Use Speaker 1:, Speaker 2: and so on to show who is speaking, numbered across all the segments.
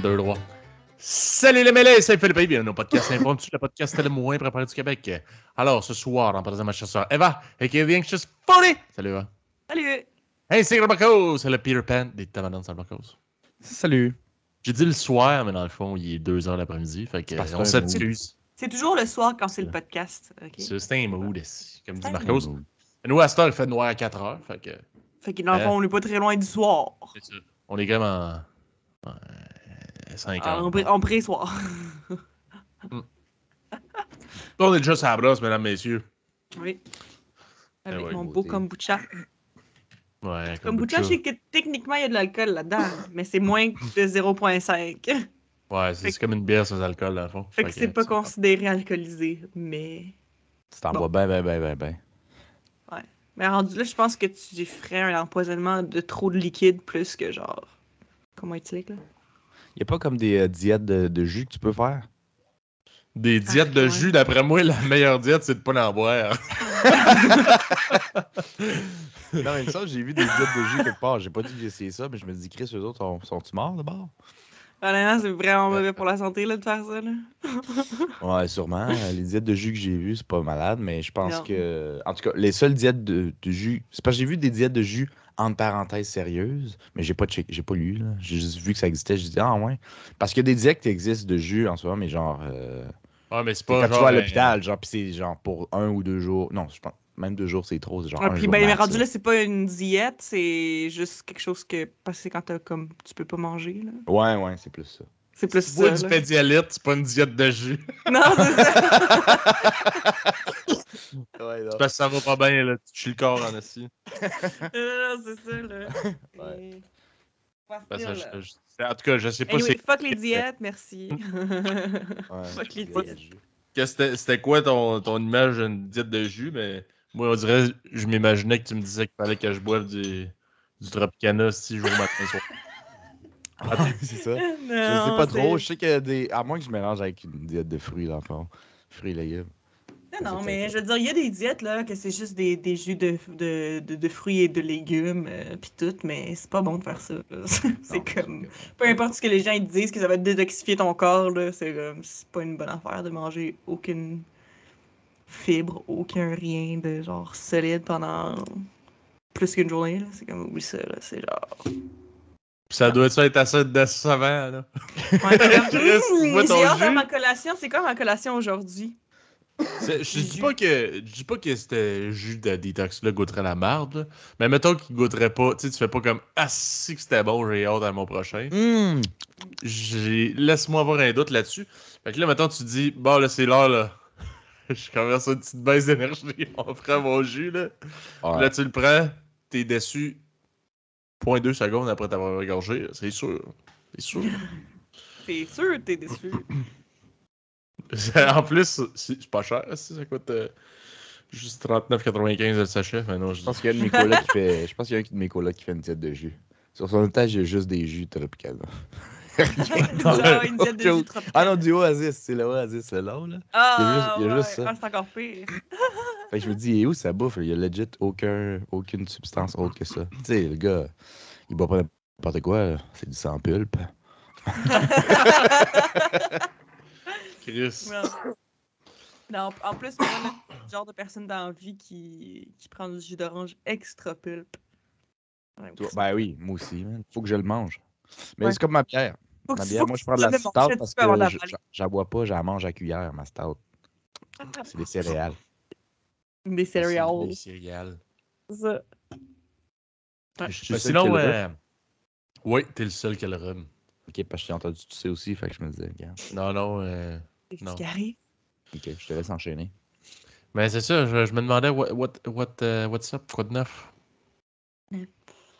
Speaker 1: 2, 3. Salut les mêlés, c'est Philippe et bienvenue au podcast impromptu, le podcast le moins préparé du Québec. Alors, ce soir, en présence de ma chasseur Eva, et qui vient juste funny. Salut Eva.
Speaker 2: Salut.
Speaker 1: Hey, c'est Marcos, c'est le Peter Pan des Tamadons San Marcos.
Speaker 3: Salut.
Speaker 1: J'ai dit le soir, mais dans le fond, il est 2h l'après-midi, fait que on s'excuse.
Speaker 2: C'est toujours le soir quand c'est le podcast. Okay.
Speaker 1: C'est un mood, comme dit Marcos. Nous, à cette heure, il fait noir à 4h, fait que...
Speaker 2: Fait que dans le fond, on n'est pas très loin du soir.
Speaker 1: C'est ça. On est quand même en... 5 heures.
Speaker 2: En pré-soir.
Speaker 1: On est déjà sur la brosse, mesdames, messieurs.
Speaker 2: Oui. Avec
Speaker 1: ouais,
Speaker 2: mon beau kombucha.
Speaker 1: Ouais,
Speaker 2: Kombucha, je sais que techniquement, il y a de l'alcool là-dedans, mais c'est moins de 0,5.
Speaker 1: Ouais, c'est comme une bière sans alcool, dans le fond.
Speaker 2: Fait que c'est pas considéré alcoolisé, mais...
Speaker 3: Tu t'en bois ben.
Speaker 2: Ouais. Mais rendu là, je pense que tu ferais un empoisonnement de trop de liquide plus que genre... Comment explique, là?
Speaker 3: Y a pas comme des diètes de jus que tu peux faire?
Speaker 1: Des diètes de jus, d'après moi, la meilleure diète, c'est de pas en boire.
Speaker 3: Non, mais ça, j'ai vu des diètes de jus quelque part. J'ai pas dit que j'ai essayé ça, mais je me dis, Chris, eux autres, sont-ils morts d'abord?
Speaker 2: Honnêtement, c'est vraiment mauvais pour la santé là, de faire ça. Là.
Speaker 3: Ouais, sûrement. Les diètes de jus que j'ai vues, c'est pas malade, mais je pense que... En tout cas, les seules diètes de jus... C'est parce que j'ai vu des diètes de jus entre parenthèses sérieuses, mais j'ai pas lu, là. J'ai juste vu que ça existait, je dis ah ouais. Parce qu'il y a des diètes qui existent de jus en ce moment, mais genre...
Speaker 1: Ouais, mais c'est pas
Speaker 3: quand
Speaker 1: genre...
Speaker 3: tu vas à l'hôpital, genre, pis c'est genre pour 1 ou 2 jours... Non, je pense... Même 2 jours, c'est trop. C'est genre un
Speaker 2: puis
Speaker 3: jour
Speaker 2: ben,
Speaker 3: max,
Speaker 2: rendu là, c'est pas une diète, c'est juste quelque chose que... Parce que c'est quand comme... tu peux pas manger, là.
Speaker 3: Ouais, c'est plus ça.
Speaker 2: C'est plus
Speaker 1: tu
Speaker 2: ça,
Speaker 1: bois du pédialyte, c'est pas une diète de jus.
Speaker 2: Non, c'est ça.
Speaker 3: Ouais,
Speaker 1: c'est parce que ça va pas bien, là. Tu tues le corps en assis.
Speaker 2: non, c'est ça, là.
Speaker 3: Ouais.
Speaker 1: En tout cas, je sais pas
Speaker 2: anyway, fuck les diètes, merci.
Speaker 3: Ouais,
Speaker 2: fuck les diètes.
Speaker 1: C'était quoi ton image d'une diète de jus, mais moi, on dirait, je m'imaginais que tu me disais qu'il fallait que je boive du Tropicana 6 jours matin soir.
Speaker 3: C'est ça.
Speaker 2: Non,
Speaker 3: je sais pas trop. Je sais que à moins que je mélange avec une diète de fruits, dans le fond. Fruits et légumes.
Speaker 2: Non, mais je veux dire, il y a des diètes là que c'est juste des jus de fruits et de légumes pis tout, mais c'est pas bon de faire ça. C'est comme... Peu importe ce que les gens ils disent, que ça va détoxifier ton corps, là, c'est pas une bonne affaire de manger aucune fibre, aucun rien de genre solide pendant plus qu'une journée. Là. C'est comme, oublie ça, là, c'est genre...
Speaker 1: Ça doit être assez décevant, là.
Speaker 2: Ouais, j'ai hâte à ma collation. C'est quoi ma collation aujourd'hui?
Speaker 1: Je dis pas que c'était jus de détox là goûterait la marde, mais mettons qu'il goûterait pas, tu sais, tu fais pas comme ah si que c'était bon, j'ai hâte à mon prochain. Laisse-moi avoir un doute là-dessus. Fait que là, mettons, tu dis bon là c'est l'heure là. Je commence une petite baisse d'énergie, on prend mon jus là. Ouais. Là tu le prends, t'es déçu 0.2 secondes après t'avoir regorgé, c'est sûr. C'est sûr.
Speaker 2: C'est sûr t'es déçu.
Speaker 1: En plus, c'est pas cher, ça coûte juste 39,95 le sachet. Mais non,
Speaker 3: je pense qu'il y a un de mes colocs qui fait. Je pense qu'il y a un de mes colocs qui fait une diète de jus. Sur son étage, il y a juste des jus Tropicana.
Speaker 2: Une diète de jus Tropicana.
Speaker 3: Ah non, du Oasis, c'est le Oasis, c'est là.
Speaker 2: Ah,
Speaker 3: il y a juste ça.
Speaker 2: Ah, c'est encore pire.
Speaker 3: Fait que je me dis, et où ça bouffe? Il y a legit aucune substance autre que ça. Tu sais, le gars, il boit pas n'importe quoi, c'est du sang pulpe.
Speaker 1: Chris.
Speaker 2: Non, en plus, moi, le genre de personne dans la vie qui prend du jus d'orange extra pulpe.
Speaker 3: Ouais, ben oui, moi aussi. Man. Faut que je le mange. Mais c'est comme ma bière. Ma bière, moi, je prends de la stout parce que je la bois pas, je la mange à cuillère, ma stout. C'est des céréales.
Speaker 2: Des céréales.
Speaker 1: Des céréales.
Speaker 2: C'est ça.
Speaker 1: Ouais. Sinon, oui, t'es le seul qui a le rhum.
Speaker 3: Ok, parce que j'ai entendu tousser aussi, fait que je me disais, regarde.
Speaker 1: Non.
Speaker 2: C'est ce qui arrive.
Speaker 3: Ok, je te laisse enchaîner.
Speaker 1: Mais c'est ça, je me demandais what's up, quoi de neuf?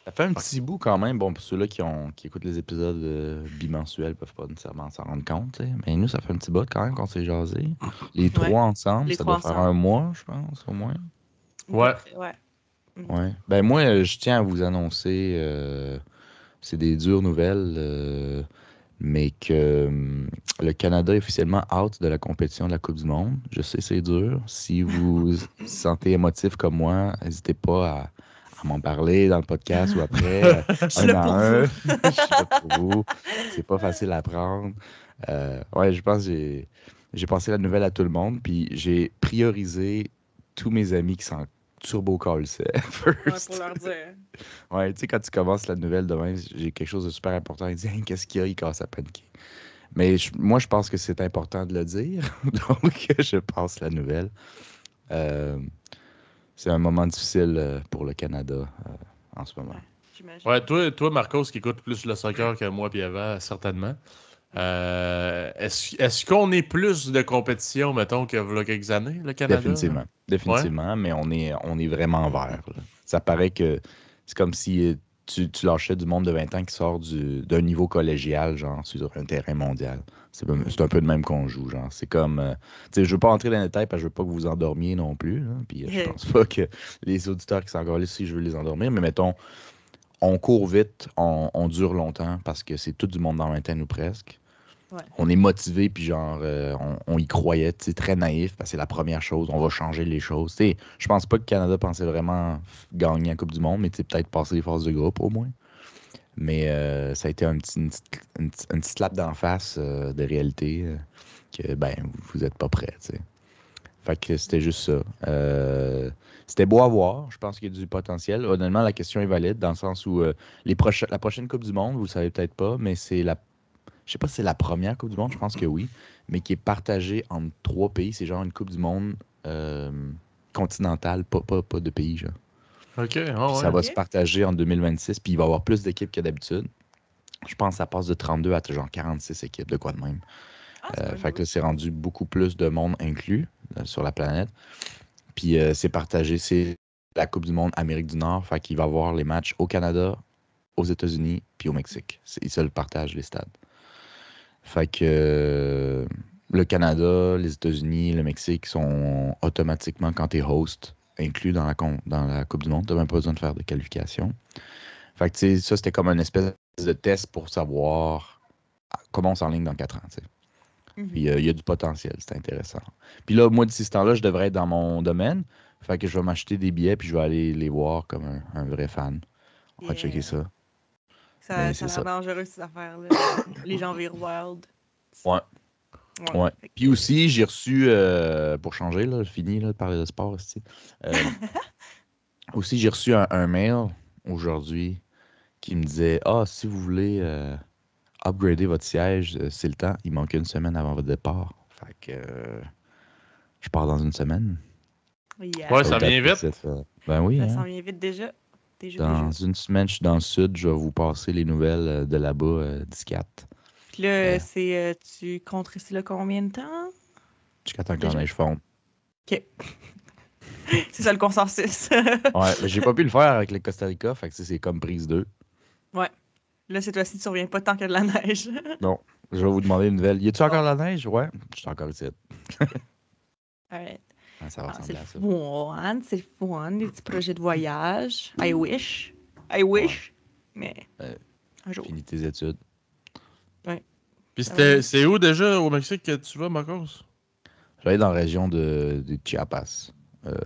Speaker 3: Ça fait un petit bout quand même. Bon, pour ceux-là qui écoutent les épisodes bimensuels peuvent pas nécessairement s'en rendre compte, t'sais. Mais nous, ça fait un petit bout quand même qu'on s'est jasé. Les trois ensemble, ça doit faire un mois, je pense, au moins.
Speaker 1: Ouais.
Speaker 3: Ouais. Ben moi, je tiens à vous annoncer, c'est des dures nouvelles, mais que le Canada est officiellement out de la compétition de la Coupe du Monde. Je sais, c'est dur. Si vous vous sentez émotif comme moi, n'hésitez pas à à m'en parler dans le podcast ou après,
Speaker 2: Je suis
Speaker 3: un
Speaker 2: là
Speaker 3: à
Speaker 2: pour
Speaker 3: un.
Speaker 2: vous.
Speaker 3: Je suis là pour vous. C'est pas facile à prendre. Ouais, je pense que j'ai passé la nouvelle à tout le monde, puis j'ai priorisé tous mes amis qui sont turbo call
Speaker 2: Ouais,
Speaker 3: first.
Speaker 2: pour leur dire.
Speaker 3: Ouais, tu sais, quand tu commences la nouvelle demain, j'ai quelque chose de super important. Il dit, hey, qu'est-ce qu'il y a? Il commence à paniquer. Mais moi, je pense que c'est important de le dire. Donc, je passe la nouvelle. Euh, c'est un moment difficile pour le Canada en ce moment.
Speaker 2: Ouais, j'imagine.
Speaker 1: Ouais, toi, Marcos, qui écoute plus le soccer que moi puis avant, certainement. Est-ce qu'on est plus de compétition, mettons, qu'il y a quelques années, le Canada?
Speaker 3: Définitivement.
Speaker 1: Ouais?
Speaker 3: Définitivement, mais on est vraiment vert. Là. Ça paraît que c'est comme si tu lâchais du monde de 20 ans qui sort d'un niveau collégial, genre, sur un terrain mondial. C'est un peu de même qu'on joue, genre. C'est comme... tu sais, je veux pas entrer dans les détails parce que je veux pas que vous endormiez non plus, là. Puis je pense pas que les auditeurs qui sont encore là, si je veux les endormir, mais mettons, on court vite, on dure longtemps parce que c'est tout du monde dans 20 ans ou presque.
Speaker 2: Ouais.
Speaker 3: On est motivé, puis genre, on y croyait, tu sais, très naïf, parce que c'est la première chose, on va changer les choses. Tu sais, je pense pas que le Canada pensait vraiment gagner la Coupe du Monde, mais tu sais, peut-être passer les phases de groupe au moins. Mais ça a été une petite slap d'en face de réalité que, ben, vous êtes pas prêts, tu sais. Fait que c'était juste ça. C'était beau à voir. Je pense qu'il y a du potentiel. Honnêtement, la question est valide dans le sens où la prochaine Coupe du Monde, vous le savez peut-être pas, mais c'est je sais pas si c'est la première Coupe du Monde, je pense que oui, mais qui est partagée entre 3 pays. C'est genre une Coupe du Monde continentale, pas de pays, genre.
Speaker 1: OK,
Speaker 3: Puis
Speaker 1: ah
Speaker 3: ça
Speaker 1: ouais.
Speaker 3: va se
Speaker 2: Ok.
Speaker 3: partager en 2026, puis il va y avoir plus d'équipes que d'habitude. Je pense que ça passe de 32 à genre 46 équipes, de quoi de même.
Speaker 2: Ah, c'est quand même
Speaker 3: Fait que
Speaker 2: cool.
Speaker 3: là, c'est rendu beaucoup plus de monde inclus sur la planète. Puis c'est partagé, c'est la Coupe du Monde Amérique du Nord. Fait qu'il va y avoir les matchs au Canada, aux États-Unis, puis au Mexique. Ils se le partagent, les stades. Fait que le Canada, les États-Unis, le Mexique sont automatiquement, quand tu es host, inclus dans la Coupe du Monde. Tu n'as même pas besoin de faire de qualification. Fait que tu sais, ça, c'était comme une espèce de test pour savoir comment on s'enligne dans 4 ans. Tu sais. Puis il y a du potentiel, c'est intéressant. Puis là, moi, d'ici ce temps-là, je devrais être dans mon domaine. Fait que je vais m'acheter des billets puis je vais aller les voir comme un vrai fan. On va checker ça. Mais
Speaker 2: Ça
Speaker 3: c'est
Speaker 2: a l'air
Speaker 3: ça.
Speaker 2: dangereux, ces affaires-là. Les gens virent wild.
Speaker 3: Ouais.
Speaker 2: Ouais.
Speaker 3: Ouais.
Speaker 2: Fait
Speaker 3: Puis
Speaker 2: que-
Speaker 3: aussi, j'ai reçu, pour changer, là, fini là, de parler de sport aussi. Euh, aussi, j'ai reçu un mail aujourd'hui qui me disait Ah, si vous voulez upgrader votre siège, c'est le temps. Il manque une semaine avant votre départ. Fait que je pars dans une semaine.
Speaker 1: Ouais,
Speaker 2: Yeah.
Speaker 1: ça
Speaker 3: So
Speaker 1: vient
Speaker 3: that's
Speaker 1: vite.
Speaker 3: it. Ben oui,
Speaker 2: Ça s'en
Speaker 3: hein.
Speaker 2: vient vite déjà. Déjà,
Speaker 3: Dans
Speaker 2: déjà.
Speaker 3: une semaine, je suis dans le sud. Je vais vous passer les nouvelles de là-bas d'ici
Speaker 2: Puis là,
Speaker 3: Euh,
Speaker 2: tu comptes rester là combien de temps?
Speaker 3: jusqu'à temps que la
Speaker 2: Déjà?
Speaker 3: neige fonde.
Speaker 2: OK. C'est ça le consensus.
Speaker 3: Ouais, mais j'ai pas pu le faire avec le Costa Rica. Fait que c'est comme prise 2.
Speaker 2: Ouais. Là, cette fois-ci, tu reviens pas tant qu'il y a de la neige.
Speaker 3: Non. Je vais vous demander une nouvelle. Y a-tu encore
Speaker 2: Bon.
Speaker 3: la neige? Ouais, je suis encore ici.
Speaker 2: Alright.
Speaker 3: Ouais, ça va
Speaker 2: Ah, c'est
Speaker 3: ressembler
Speaker 2: le
Speaker 3: à ça.
Speaker 2: fun, c'est le fun, des petits projets de voyage. I wish.
Speaker 3: Ouais.
Speaker 2: Mais
Speaker 3: Euh,
Speaker 2: un jour.
Speaker 3: Finis tes études.
Speaker 2: Ouais.
Speaker 1: Puis
Speaker 2: Ça va venir.
Speaker 1: c'est où déjà au Mexique que tu vas, Marcos?
Speaker 3: Je vais aller dans la région de Chiapas. Euh,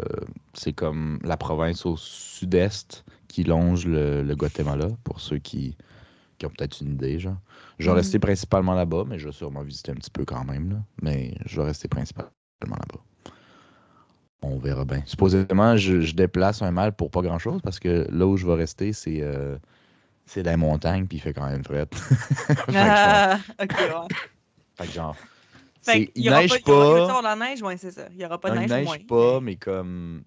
Speaker 3: c'est comme la province au sud-est qui longe le Guatemala, pour ceux qui ont peut-être une idée, genre. Je vais rester
Speaker 2: Mhm.
Speaker 3: principalement là-bas, mais je vais sûrement visiter un petit peu quand même, là. Mais je vais rester principalement là-bas. On verra bien. Supposément, je déplace un mal pour pas grand-chose, parce que là où je vais rester, c'est dans les montagnes, puis il fait quand même fret.
Speaker 2: Ah, ok, ouais.
Speaker 3: Fait que genre,
Speaker 2: Fait qu'il
Speaker 3: il
Speaker 2: y aura pas,
Speaker 3: neige
Speaker 2: il va-tu
Speaker 3: pas.
Speaker 2: avoir de la neige? Ouais, c'est ça. Il y aura pas de
Speaker 3: Non, il
Speaker 2: neige
Speaker 3: neige
Speaker 2: moins,
Speaker 3: pas,
Speaker 2: mais
Speaker 3: mais comme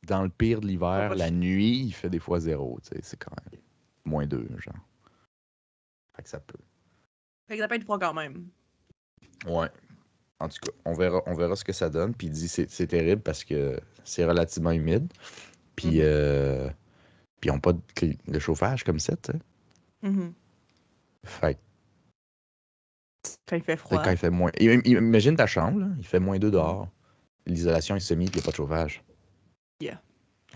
Speaker 3: dans le pire de
Speaker 2: pas
Speaker 3: l'hiver,
Speaker 2: pas
Speaker 3: la
Speaker 2: ch-
Speaker 3: nuit, il fait des fois 0, tu sais, c'est quand même -2, genre. Fait que ça peut.
Speaker 2: Fait que ça peut être froid quand même.
Speaker 3: Ouais. En tout cas, on verra ce que ça donne. Puis il dit c'est terrible parce que c'est relativement humide. Puis,
Speaker 2: Mhm.
Speaker 3: puis ils n'ont pas de chauffage comme ça, tu sais.
Speaker 2: Mhm.
Speaker 3: Fait
Speaker 2: Quand il fait
Speaker 3: que quand
Speaker 2: froid.
Speaker 3: il fait moins. Imagine ta chambre, là, il fait -2 dehors. L'isolation est semi, puis il n'y a pas de chauffage.
Speaker 2: Yeah.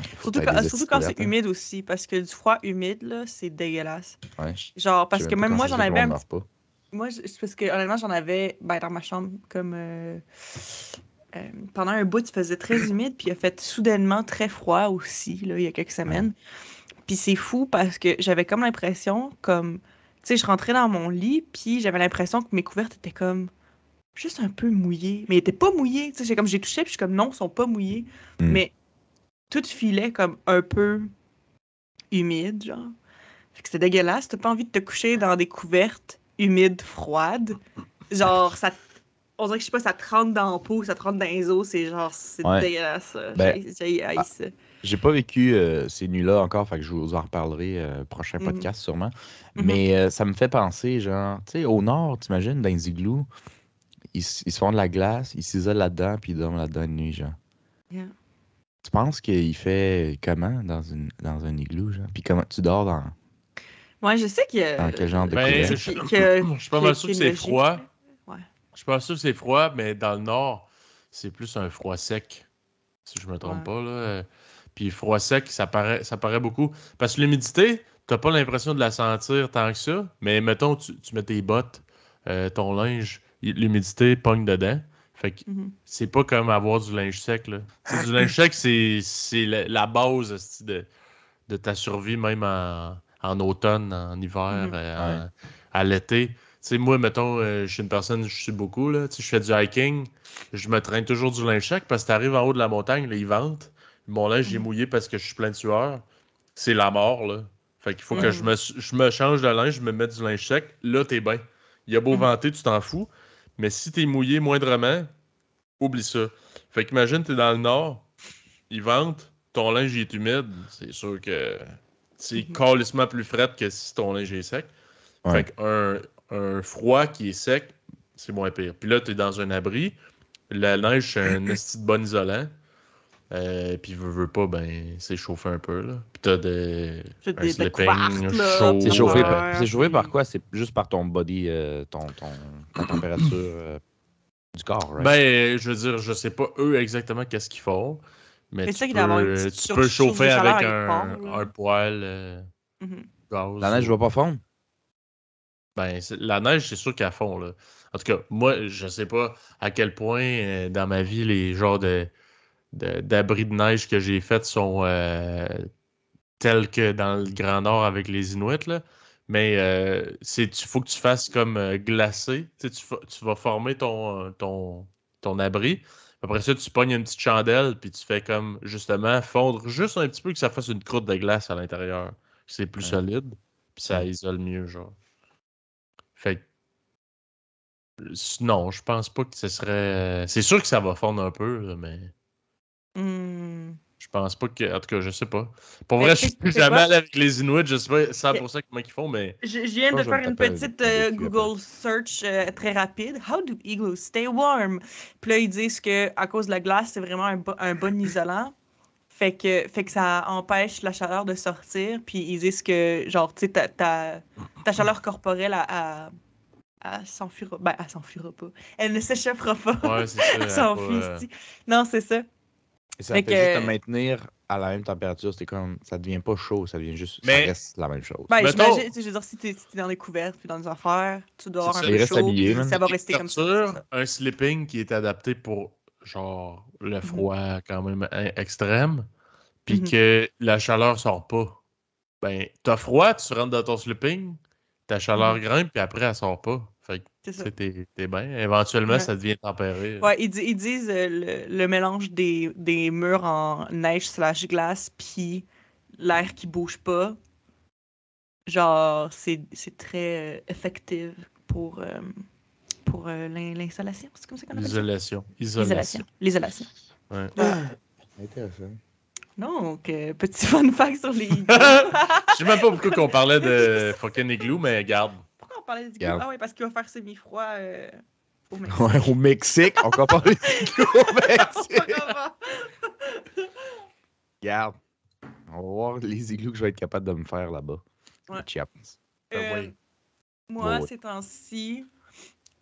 Speaker 3: Il faut que tu aies des
Speaker 2: Surtout quand c'est
Speaker 3: estilettes, hein.
Speaker 2: humide aussi, parce que du froid humide, là, c'est dégueulasse.
Speaker 3: Ouais,
Speaker 2: Genre,
Speaker 3: je sais
Speaker 2: parce que
Speaker 3: même pas
Speaker 2: même
Speaker 3: comment
Speaker 2: moi,
Speaker 3: ça se
Speaker 2: j'en
Speaker 3: fait que le
Speaker 2: avais
Speaker 3: monde
Speaker 2: un
Speaker 3: meurt
Speaker 2: petit.
Speaker 3: pas.
Speaker 2: Moi, parce que honnêtement, j'en avais ben, dans ma chambre, comme pendant un bout, il faisait très humide, puis il a fait soudainement très froid aussi, là, il y a quelques semaines. Puis c'est fou parce que j'avais comme l'impression, comme, tu sais, je rentrais dans mon lit, puis j'avais l'impression que mes couvertes étaient comme juste un peu mouillées. Mais ils étaient pas mouillées, tu sais, j'ai touché, puis je suis comme non, ils sont pas mouillés. Mais tout filait comme un peu humide, genre. Fait que c'était dégueulasse. T'as pas envie de te coucher dans des couvertes humides, froides. Genre, ça, on dirait que, je sais pas, ça te rentre dans la peau, ça te rentre dans les os. C'est genre, c'est dégueulasse. J'ai haï ça.
Speaker 3: J'ai pas vécu ces nuits-là encore, fait que je vous en reparlerai prochain podcast sûrement. Mais ça me fait penser, genre, tu sais, au nord, t'imagines, dans les igloos, ils se font de la glace, ils s'isolent là-dedans, puis ils dorment là-dedans une nuit, genre.
Speaker 2: Yeah.
Speaker 3: Tu penses qu'il fait comment dans un igloo, genre? Puis comment tu dors dans...
Speaker 2: Ouais, je sais qu'il y a...
Speaker 3: Dans quel genre de
Speaker 1: Je suis pas mal sûr que c'est froid.
Speaker 2: Ouais.
Speaker 1: Je suis pas sûr que c'est froid, mais dans le nord, c'est plus un froid sec, si je me trompe pas, là. Puis froid sec, ça paraît beaucoup. Parce que l'humidité, t'as pas l'impression de la sentir tant que ça, mais mettons, tu mets tes bottes, ton linge, l'humidité pogne dedans. Fait que c'est pas comme avoir du linge sec, là. T'sais, du linge sec, c'est la base de ta survie, même en automne, en hiver, à l'été. Tu sais, moi, mettons, je suis une personne, je suis beaucoup, là. Tu sais, je fais du hiking, je me traîne toujours du linge sec parce que t'arrives en haut de la montagne, là, il vente. Mon linge est mouillé parce que je suis plein de sueur. C'est la mort, là. Fait qu'il faut que je me change de linge, je me mette du linge sec. Là, t'es bien. Il a beau venter, tu t'en fous. Mais si t'es mouillé moindrement, oublie ça. Fait qu'imagine, t'es dans le nord, il vente, ton linge il est humide. C'est sûr que c'est calissement plus frais que si ton linge est sec. Fait qu'un froid qui est sec, c'est moins pire. Puis là, t'es dans un abri. La neige, c'est un esti de bon isolant. Puis veux pas, ben, c'est chauffé un peu, là. Puis t'as un sleeping chaud.
Speaker 3: C'est chauffé par quoi? C'est juste par ton body, ta température du corps, right?
Speaker 1: Ben, je veux dire, je sais pas eux exactement qu'est-ce qu'ils font, mais tu peux chauffer avec un poêle gaz.
Speaker 3: La neige va pas fondre?
Speaker 1: Ben, la neige, c'est sûr qu'elle fond, là. En tout cas, moi, je sais pas à quel point dans ma vie, les genres d'abris de neige que j'ai faits sont tels que dans le Grand Nord avec les Inuits, là. Mais il faut que tu fasses comme glacé. Tu sais, tu vas former ton abri. Après ça, tu pognes une petite chandelle, puis tu fais comme, justement, fondre juste un petit peu que ça fasse une croûte de glace à l'intérieur. C'est plus solide, puis ça isole mieux, genre. Fait que, non, je pense pas que ce serait... C'est sûr que ça va fondre un peu, là, mais... Je pense pas que... En tout cas, je sais pas. Pour vrai, je suis plus jamais allé avec les Inuits. Je sais pas 100% comment ils font, mais...
Speaker 2: Je viens de faire une petite Google search très rapide. How do igloos stay warm? Puis là, ils disent que à cause de la glace, c'est vraiment un bon isolant. Fait que ça empêche la chaleur de sortir. Puis ils disent que, genre, tu sais, ta chaleur corporelle, elle s'enfuira. Ben, elle s'enfuira pas. Elle ne s'échappera pas.
Speaker 1: Ouais, c'est ça.
Speaker 2: Elle s'enfuit. Non, c'est ça.
Speaker 3: Et ça fait juste te maintenir à la même température. C'est comme, ça devient pas chaud, ça devient juste, ça reste la même chose.
Speaker 2: Ben, j'imagine, je veux dire, si t'es dans les couvertes puis dans des affaires, tu dors un peu chaud, puis ça va rester comme ça.
Speaker 1: Un sleeping qui est adapté pour, genre, le froid quand même extrême, puis que la chaleur sort pas. Ben, t'as froid, tu rentres dans ton sleeping, ta chaleur grimpe, puis après, elle sort pas. Fait que t'es bien. Éventuellement, ça devient tempéré.
Speaker 2: Ouais, ils disent le mélange des murs en neige/glace puis l'air qui bouge pas. Genre, c'est très effectif pour l'insolation. C'est comme ça qu'on appelle ça? L'isolation.
Speaker 1: Ouais.
Speaker 3: Intéressant.
Speaker 2: Donc, petit fun fact sur les igloos.
Speaker 1: Je sais même pas pourquoi qu'on parlait de fucking igloo, mais garde.
Speaker 2: Pourquoi on parlait des igloos? Ah oui, parce qu'il va faire semi-froid au Mexique.
Speaker 3: Ouais, au Mexique, on compare les igloos au Mexique. Regarde, on va voir les igloos que je vais être capable de me faire là-bas.
Speaker 2: Ouais.
Speaker 3: Moi,
Speaker 2: ces temps-ci,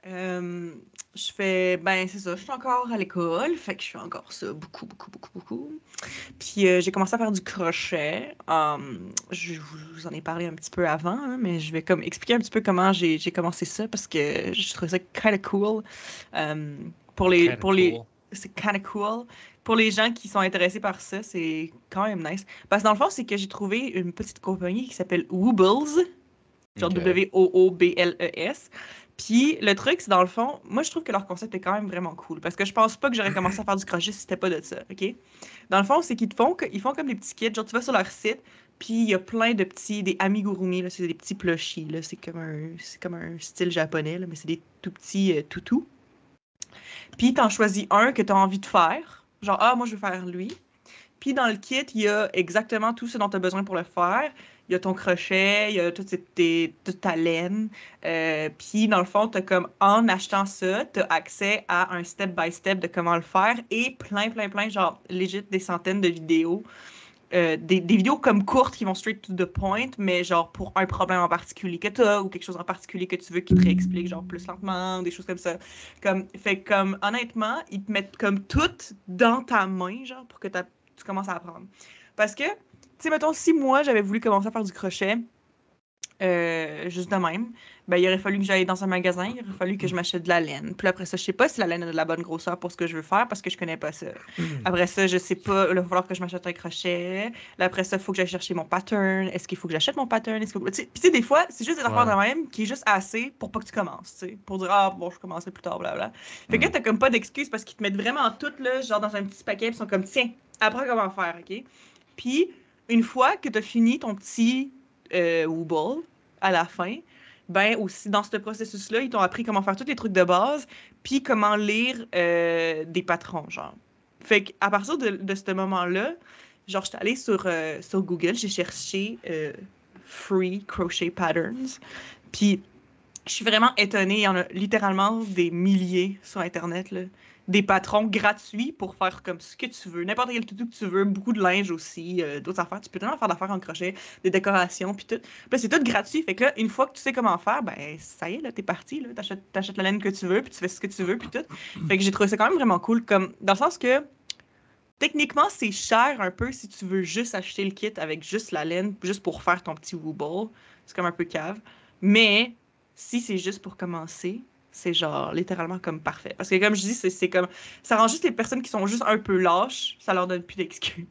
Speaker 2: je fais, c'est ça, je suis encore à l'école, fait que je fais encore ça beaucoup. Puis j'ai commencé à faire du crochet. Je vous en ai parlé un petit peu avant, hein, mais je vais comme expliquer un petit peu comment j'ai commencé ça parce que je trouvais ça kind of cool. c'est kind of cool. Pour les gens qui sont intéressés par ça, c'est quand même nice. Parce que dans le fond, c'est que j'ai trouvé une petite compagnie qui s'appelle Woobles, genre W-O-O-B-L-E-S. Puis le truc, c'est dans le fond, moi je trouve que leur concept est quand même vraiment cool. Parce que je pense pas que j'aurais commencé à faire du crochet si c'était pas de ça, OK? Dans le fond, c'est ils font comme des petits kits. Genre, tu vas sur leur site, puis il y a plein de des amigurumi, là, c'est des petits plushies, là. C'est comme un style japonais, là, mais c'est des tout petits toutous. Puis t'en choisis un que t'as envie de faire. Genre, moi je veux faire lui. Puis dans le kit, il y a exactement tout ce dont tu as besoin pour le faire. Il y a ton crochet, il y a toute ta laine. Puis dans le fond, en achetant ça, tu as accès à un step-by-step de comment le faire et plein, genre legit des centaines de vidéos. Des vidéos comme courtes qui vont straight to the point, mais genre pour un problème en particulier que tu as ou quelque chose en particulier que tu veux qu'ils te réexpliquent, genre plus lentement, des choses comme ça. Comme honnêtement, ils te mettent comme tout dans ta main, genre pour que tu commences à apprendre. Parce que, tu sais, mettons, si moi, j'avais voulu commencer à faire du crochet, juste de même, ben, il aurait fallu que j'aille dans un magasin, il aurait fallu que je m'achète de la laine. Puis après ça, je sais pas si la laine a de la bonne grosseur pour ce que je veux faire parce que je connais pas ça. Après ça, je sais pas, il va falloir que je m'achète un crochet. Là, après ça, il faut que j'aille chercher mon pattern. Est-ce qu'il faut que j'achète mon pattern? Puis tu sais, des fois, c'est juste des affaires de même qui est juste assez pour pas que tu commences, tu sais. Pour dire, bon, je commencerai plus tard, blablabla. Fait que là, t'as comme pas d'excuses parce qu'ils te mettent vraiment tout, là, genre dans un petit paquet, puis ils sont comme, tiens, apprends comment faire, OK? Puis, une fois que t'as fini ton petit Wooble, à la fin, ben aussi dans ce processus-là, ils t'ont appris comment faire tous les trucs de base, puis comment lire des patrons, genre. Fait qu'à partir de ce moment-là, genre, j'étais allée sur Google, j'ai cherché Free Crochet Patterns, puis je suis vraiment étonnée, il y en a littéralement des milliers sur Internet, là. Des patrons gratuits pour faire comme ce que tu veux, n'importe quel toutou que tu veux, beaucoup de linge aussi, d'autres affaires. Tu peux tellement faire d'affaires en crochet, des décorations, puis tout. Puis là, c'est tout gratuit. Fait que là, une fois que tu sais comment faire, ben ça y est, là, t'es parti, là. T'achètes la laine que tu veux, puis tu fais ce que tu veux, puis tout. Fait que j'ai trouvé ça quand même vraiment cool, comme dans le sens que techniquement, c'est cher un peu si tu veux juste acheter le kit avec juste la laine, juste pour faire ton petit Wooble. C'est comme un peu cave. Mais si c'est juste pour commencer, c'est genre littéralement comme parfait. Parce que comme je dis, c'est comme. Ça rend juste les personnes qui sont juste un peu lâches, ça leur donne plus d'excuses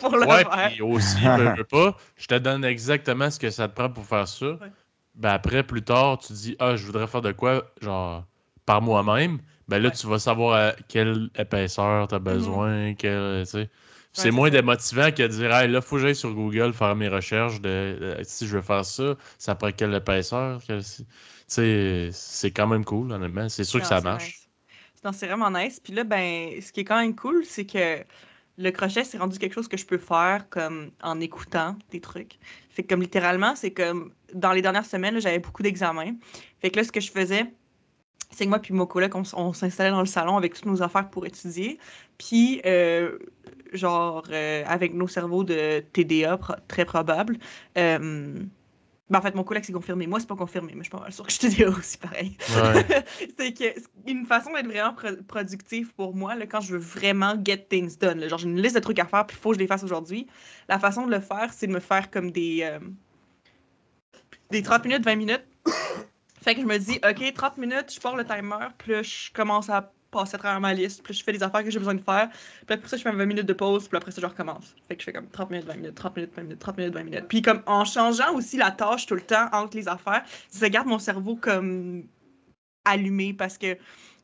Speaker 2: pour le faire.
Speaker 1: Ouais, puis aussi, veux pas, je te donne exactement ce que ça te prend pour faire ça. Ouais. Ben après, plus tard, tu dis, je voudrais faire de quoi, genre, par moi-même. Ben là, tu vas savoir à quelle épaisseur tu as besoin, tu sais. C'est moins démotivant que de dire, hey, là, faut que j'aille sur Google faire mes recherches de si je veux faire ça, ça prend quelle épaisseur. C'est quand même cool, honnêtement. C'est sûr que ça marche.
Speaker 2: Nice. Non, c'est vraiment nice. Puis là, ben, ce qui est quand même cool, c'est que le crochet, c'est rendu quelque chose que je peux faire comme en écoutant des trucs. Fait que comme littéralement, c'est comme dans les dernières semaines, là, j'avais beaucoup d'examens. Fait que là, ce que je faisais, c'est que moi puis mon collègue, on s'installait dans le salon avec toutes nos affaires pour étudier. Puis, avec nos cerveaux de TDA très probable, ben en fait, mon collègue s'est confirmé. Moi, c'est pas confirmé, mais je suis pas mal sûre que je TDA aussi pareil. Ouais. C'est une façon d'être vraiment productif pour moi, là, quand je veux vraiment get things done. Là. Genre, j'ai une liste de trucs à faire, puis il faut que je les fasse aujourd'hui. La façon de le faire, c'est de me faire comme des 30 minutes, 20 minutes. Fait que je me dis, OK, 30 minutes, je pars le timer, puis là, je commence à passer à travers ma liste, puis je fais les affaires que j'ai besoin de faire, puis après ça, je fais 20 minutes de pause, puis après ça, je recommence. Fait que je fais comme 30 minutes, 20 minutes, 30 minutes, 20 minutes, 30 minutes, 20 minutes. Puis comme en changeant aussi la tâche tout le temps entre les affaires, ça garde mon cerveau comme allumé, parce que, tu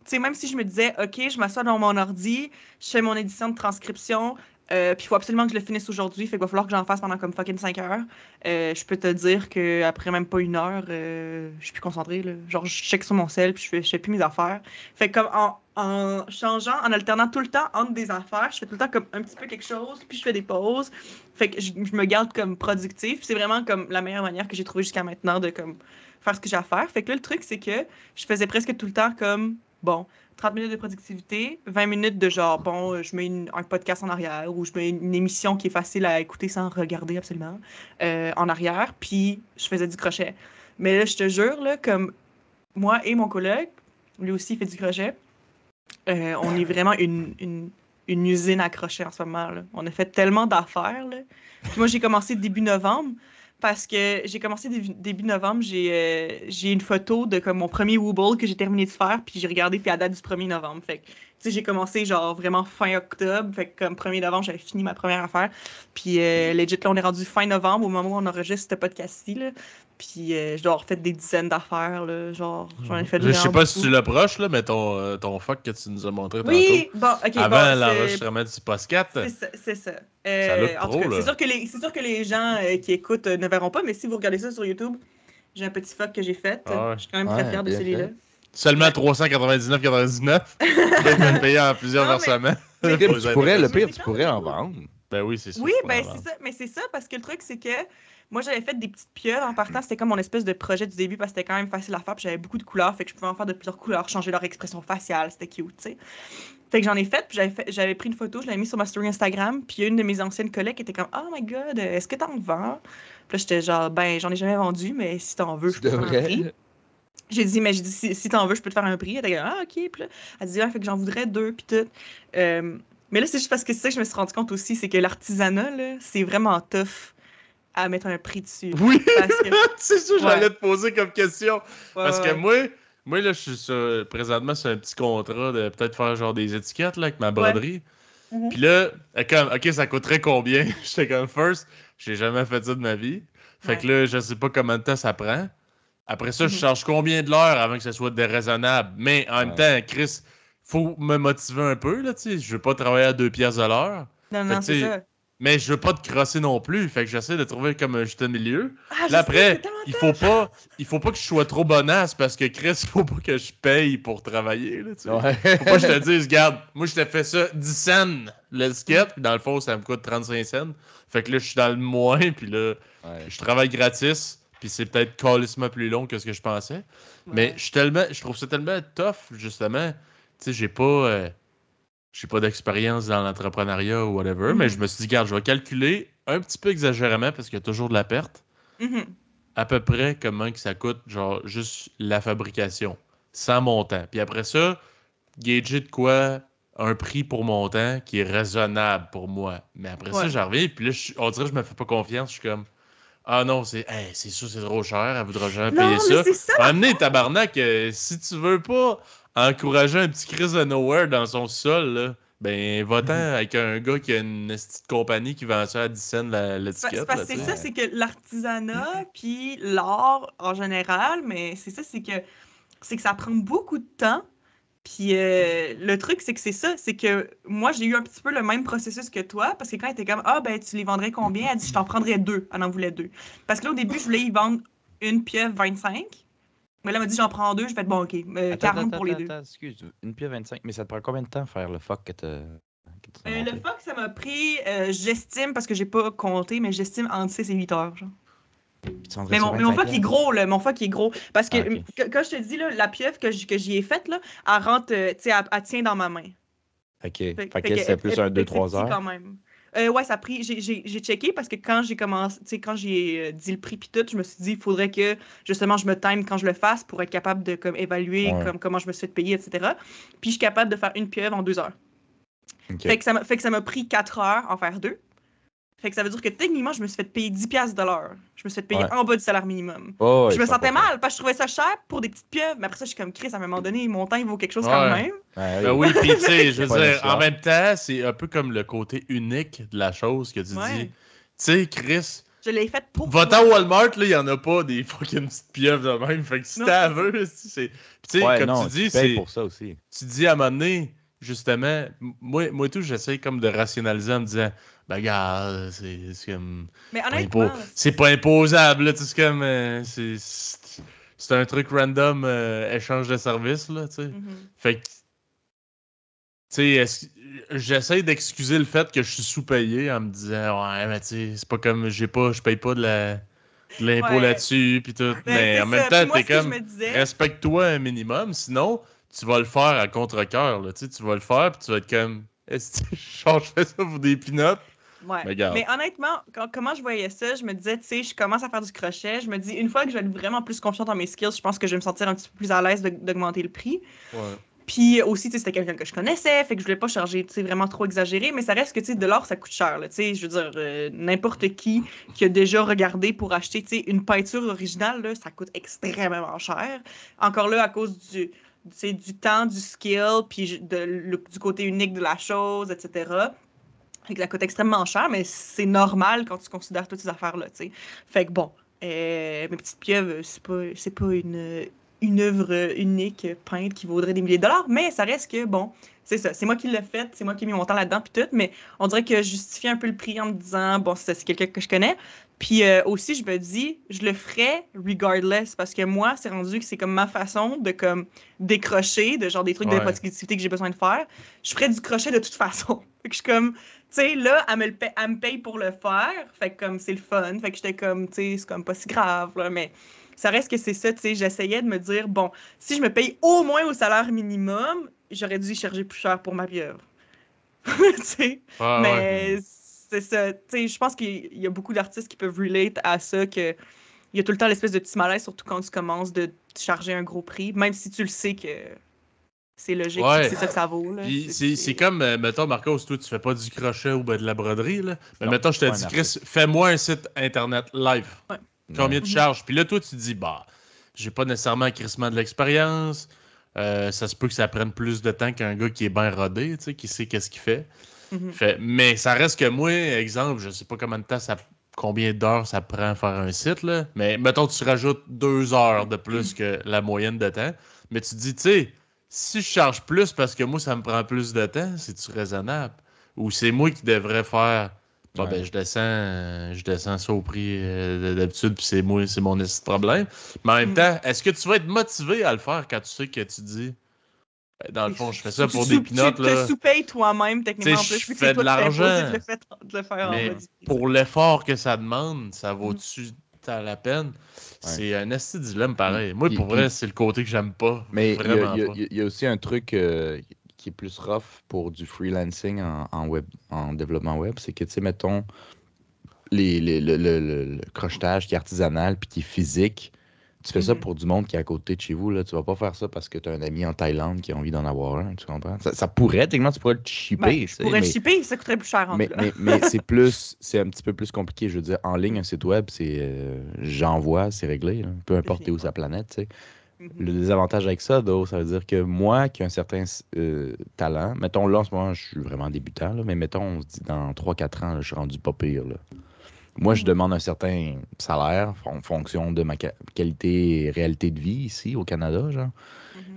Speaker 2: sais, même si je me disais, OK, je m'assois dans mon ordi, je fais mon édition de transcription, puis il faut absolument que je le finisse aujourd'hui, fait qu'il va falloir que j'en fasse pendant comme fucking 5 heures. Je peux te dire qu'après même pas 1 heure, je suis plus concentrée. Là. Genre, je check sur mon cell, puis je fais plus mes affaires. Fait que comme en changeant, en alternant tout le temps entre des affaires, je fais tout le temps comme un petit peu quelque chose, puis je fais des pauses. Fait que je me garde comme productif. C'est vraiment comme la meilleure manière que j'ai trouvée jusqu'à maintenant de comme faire ce que j'ai à faire. Fait que là, le truc, c'est que je faisais presque tout le temps comme, bon, 30 minutes de productivité, 20 minutes de genre, bon, je mets un podcast en arrière ou je mets une émission qui est facile à écouter sans regarder absolument en arrière, puis je faisais du crochet. Mais là, je te jure, là, comme moi et mon collègue, lui aussi il fait du crochet, on est vraiment une usine à crochet en ce moment. Là. On a fait tellement d'affaires. Là. Puis moi, j'ai commencé début novembre. parce que j'ai commencé début novembre. J'ai une photo de comme mon premier Wooble que j'ai terminé de faire, puis j'ai regardé, puis à date du 1er novembre. Fait que, tu sais, j'ai commencé genre vraiment fin octobre. Fait que comme 1er novembre, j'avais fini ma première affaire. Puis legit, là, on est rendu fin novembre au moment où on enregistre ce podcast-ci, là. Puis je dois avoir fait des dizaines d'affaires, là. Genre, j'en ai fait
Speaker 1: Je sais pas
Speaker 2: beaucoup.
Speaker 1: si tu l'approches, là, mais ton fuck que tu nous as montré
Speaker 2: oui,
Speaker 1: tantôt.
Speaker 2: Bon, ok.
Speaker 1: Avant l'enregistrement du podcast.
Speaker 2: C'est ça.
Speaker 1: Ça look
Speaker 2: en
Speaker 1: pro,
Speaker 2: tout cas,
Speaker 1: là.
Speaker 2: c'est sûr que les gens qui écoutent ne verront pas, mais si vous regardez ça sur YouTube, j'ai un petit fuck que j'ai fait.
Speaker 1: Ah ouais.
Speaker 2: Je suis quand même très fière de
Speaker 3: bien
Speaker 2: celui-là.
Speaker 3: fait.
Speaker 1: Seulement 399,99. Tu peux me payer en plusieurs versements.
Speaker 3: Tu pourrais, le pire,
Speaker 2: c'est
Speaker 3: tu
Speaker 2: quand
Speaker 3: pourrais
Speaker 2: même-
Speaker 3: en vendre.
Speaker 1: Ben oui, c'est ça.
Speaker 2: Oui,
Speaker 1: je pourrais
Speaker 2: ben
Speaker 1: en
Speaker 2: c'est
Speaker 1: vendre.
Speaker 2: ça. Mais c'est ça, parce que le truc, c'est que moi, j'avais fait des petites pieuvres en partant. C'était comme mon espèce de projet du début, parce que c'était quand même facile à faire. Puis j'avais beaucoup de couleurs, fait que je pouvais en faire de plusieurs couleurs, changer leur expression faciale. C'était cute, tu sais. Fait que j'en ai fait, puis j'avais pris une photo, je l'avais mis sur ma story Instagram. Puis il y a une de mes anciennes collègues qui était comme Oh my god, est-ce que t'en vends? Puis là, j'étais genre Ben, j'en ai jamais vendu, mais si t'en veux, je peux te faire un prix. J'ai dit, si t'en veux, je peux te faire un prix. Elle était comme, ah, ok. Puis là, elle dit, fait que j'en voudrais 2, puis tout. Mais là, c'est juste parce que c'est ça que je me suis rendu compte aussi, c'est que l'artisanat, là, c'est vraiment tough à mettre un prix dessus.
Speaker 1: Oui!
Speaker 2: Parce que...
Speaker 1: c'est ça que j'allais te poser comme question. Parce que
Speaker 2: ouais.
Speaker 1: moi, là, je suis présentement sur un petit contrat de peut-être faire genre des étiquettes là, avec ma broderie.
Speaker 2: Mhm.
Speaker 1: Puis là, comme, ok, ça coûterait combien? J'étais comme, first, j'ai jamais fait ça de ma vie. Fait que là, je sais pas combien de temps ça prend. Après ça, je charge combien de l'heure avant que ça soit déraisonnable. Mais en même temps, Chris, faut me motiver un peu, là, tu sais. Je veux pas travailler à 2 piastres de l'heure.
Speaker 2: Non, c'est ça.
Speaker 1: Mais je veux pas te crosser non plus. Fait que j'essaie de trouver comme un juste milieu.
Speaker 2: Ah,
Speaker 1: Là, après,
Speaker 2: il
Speaker 1: faut pas que je sois trop bonasse parce que Chris, il faut pas que je paye pour travailler, là, tu sais.
Speaker 3: Ouais.
Speaker 1: Faut pas que je te dise, regarde, moi, je te fais ça 10 cents le skate, puis dans le fond, ça me coûte 35 cents. Fait que là, je suis dans le moins, puis là, je travaille gratis. Puis c'est peut-être calissement plus long que ce que je pensais. Ouais. Mais je trouve ça tellement tough, justement. Tu sais, j'ai pas d'expérience dans l'entrepreneuriat ou whatever, mais je me suis dit, regarde, je vais calculer un petit peu exagérément parce qu'il y a toujours de la perte. À peu près comment que ça coûte, genre, juste la fabrication, sans montant. Puis après ça, gager de quoi un prix pour montant qui est raisonnable pour moi. Mais après ça, j'en reviens, puis là, on dirait que je me fais pas confiance. Je suis comme... Ah non, c'est sûr, c'est trop cher, elle voudra jamais payer ça.
Speaker 2: C'est ça.
Speaker 1: Amenez, tabarnak, si tu veux pas encourager un petit Chris de Nowhere dans son sol, là, ben va-t'en avec un gars qui a une petite compagnie qui vend ça à 10 cents l'étiquette.
Speaker 2: C'est ça, c'est que l'artisanat puis l'art en général, mais c'est ça, c'est que ça prend beaucoup de temps. Puis le truc, c'est que c'est ça, c'est que moi, j'ai eu un petit peu le même processus que toi, parce que quand elle était comme « Ah, ben, tu les vendrais combien? » Elle dit « Je t'en prendrais 2. » Elle en voulait 2. Parce que là, au début, je voulais y vendre une pieuvre 25. Mais là, elle m'a dit « J'en prends 2. » Je fais « Bon, OK, 40 pour les deux. »
Speaker 3: Excuse, une pieuvre 25, mais ça te prend combien de temps faire le fuck que t'as
Speaker 2: le fuck, ça m'a pris, j'estime, parce que j'ai pas compté, mais j'estime entre 6 et 8 heures, genre. Mais mon fuck est gros, là. Mon fuck est gros. Parce que quand je te dis, là, la pieuvre que j'y ai faite, là, elle rentre, tu sais, elle tient dans ma main.
Speaker 3: OK. Fait que c'est plus un 2-3 heures.
Speaker 2: Quand même. Ouais, ça a pris. J'ai checké parce que quand j'ai commencé, tu sais, quand j'ai dit le prix puis tout, je me suis dit, il faudrait que, justement, je me time quand je le fasse pour être capable de comme, évaluer comment je me suis fait payer, etc. Puis je suis capable de faire une pieuvre en 2 heures. Fait que ça m'a pris 4 heures en faire 2. Fait que ça veut dire que techniquement, je me suis fait payer 10 piastres de l'heure. Je me suis fait payer en bas du salaire minimum. Je me sentais mal parce que je trouvais ça cher pour des petites pieuvres. Mais après ça, je suis comme Chris, à un moment donné, mon temps, il vaut quelque chose quand même.
Speaker 1: Ben oui, puis tu sais, je veux dire, en même temps, c'est un peu comme le côté unique de la chose que tu dis. Tu sais, Chris,
Speaker 2: je l'ai fait pour
Speaker 1: va-t'en à Walmart, là, il n'y en a pas des fucking petites pieuvres de même. Fait que si t'en veux, c'est... Tu sais, comme tu dis, c'est...
Speaker 3: pour ça aussi.
Speaker 1: Tu dis à un moment donné, justement, moi tout, j'essaie comme de rationaliser en me disant, ben regarde, c'est comme...
Speaker 2: Mais honnêtement...
Speaker 1: C'est pas imposable, là, c'est comme... c'est un truc random, échange de services, là, tu sais. Fait que... Tu sais, j'essaie d'excuser le fait que je suis sous-payé en me disant, ouais, mais tu sais, c'est pas comme, je paye pas de l'impôt là-dessus, pis tout. Mais en même temps, t'es comme, respecte-toi un minimum, sinon, tu vas le faire à contre-cœur, là, tu sais, tu vas le faire, puis tu vas être comme, est-ce que je fais ça pour des peanuts?
Speaker 2: Ouais. Mais honnêtement, comment je voyais ça, je me disais, tu sais, je commence à faire du crochet, je me dis, une fois que je vais être vraiment plus confiante en mes skills, je pense que je vais me sentir un petit peu plus à l'aise d'augmenter le prix. Puis aussi, tu sais, c'était quelqu'un que je connaissais, fait que je voulais pas charger, tu sais, vraiment trop exagéré, mais ça reste que, tu sais, de l'or, ça coûte cher, là, tu sais, je veux dire, n'importe qui a déjà regardé pour acheter, tu sais, une peinture originale, là, ça coûte extrêmement cher. Encore là, à cause du temps, du skill, puis du côté unique de la chose, etc. Fait que ça coûte extrêmement cher, mais c'est normal quand tu considères toutes ces affaires-là, tu sais. Fait que bon, mes petites pieuvres, c'est pas une œuvre unique peinte qui vaudrait des milliers de dollars, mais ça reste que, bon, c'est ça. C'est moi qui l'ai faite, c'est moi qui ai mis mon temps là-dedans, puis tout, mais on dirait que je justifie un peu le prix en me disant, bon, c'est quelqu'un que je connais. Puis aussi, je me dis, je le ferais regardless, parce que moi, c'est rendu que c'est comme ma façon de comme décrocher de genre des trucs de productivité que j'ai besoin de faire. Je ferais du crochet de toute façon. Fait que je suis comme, tu sais, là, elle me paye pour le faire, fait que comme c'est le fun, fait que j'étais comme, tu sais, c'est comme pas si grave, là, mais ça reste que c'est ça, tu sais, j'essayais de me dire, bon, si je me paye au moins au salaire minimum, j'aurais dû y charger plus cher pour ma pieuvre. Tu sais, mais c'est ça, tu sais, je pense qu'il y a beaucoup d'artistes qui peuvent relate à ça, que il y a tout le temps l'espèce de petit malaise, surtout quand tu commences de charger un gros prix, même si tu le sais que c'est logique, c'est ça que ça vaut. Là.
Speaker 1: Puis c'est comme, mettons, Marcos, toi, tu fais pas du crochet ou ben de la broderie, là. Mais mettons, je te dis, Chris, fais-moi un site internet live.
Speaker 2: Ouais.
Speaker 1: Combien tu charges? Puis là, toi, tu te dis, bah, j'ai pas nécessairement un crissement de l'expérience. Ça se peut que ça prenne plus de temps qu'un gars qui est bien rodé, tu sais, qui sait qu'est-ce qu'il fait. Mais ça reste que moi, exemple, je sais pas combien d'heures ça prend à faire un site, là. Mais mettons, tu rajoutes 2 heures de plus que la moyenne de temps. Mais tu te dis, tu sais, si je charge plus parce que moi, ça me prend plus de temps, c'est-tu raisonnable? Ou c'est moi qui devrais faire. Bon, ben, je descends ça au prix d'habitude, puis c'est mon problème. Mais en même temps, est-ce que tu vas être motivé à le faire quand tu sais que tu dis, ben, dans le fond, je fais ça pour des pinottes, là.
Speaker 2: Tu te sous-payes toi-même, techniquement, en plus.
Speaker 1: Je fais de l'argent.
Speaker 2: De le faire
Speaker 1: mais
Speaker 2: en mode.
Speaker 1: pour l'effort que ça demande, ça vaut-tu la peine? C'est un esti dilemme pareil. Moi, pour vrai, c'est le côté que j'aime pas.
Speaker 3: Mais
Speaker 1: il
Speaker 3: y a aussi un truc qui est plus rough pour du freelancing en développement web, c'est que, tu sais, mettons, le crochetage qui est artisanal puis qui est physique, tu fais ça pour du monde qui est à côté de chez vous. Là. Tu vas pas faire ça parce que tu as un ami en Thaïlande qui a envie d'en avoir un, tu comprends? Ça pourrait, techniquement, tu pourrais le shipper.
Speaker 2: Je pourrais le shipper, ça coûterait plus cher.
Speaker 3: Mais c'est un petit peu plus compliqué. Je veux dire, en ligne, un site web, c'est j'envoie, c'est réglé. Là. Peu importe où sa planète, tu sais. Le désavantage avec ça, ça veut dire que moi, qui ai un certain talent, mettons là, en ce moment, je suis vraiment débutant, là, mais mettons, on se dit dans 3-4 ans, là, je suis rendu pas pire. Là. Moi, je demande un certain salaire en fonction de ma qualité et réalité de vie ici au Canada, genre.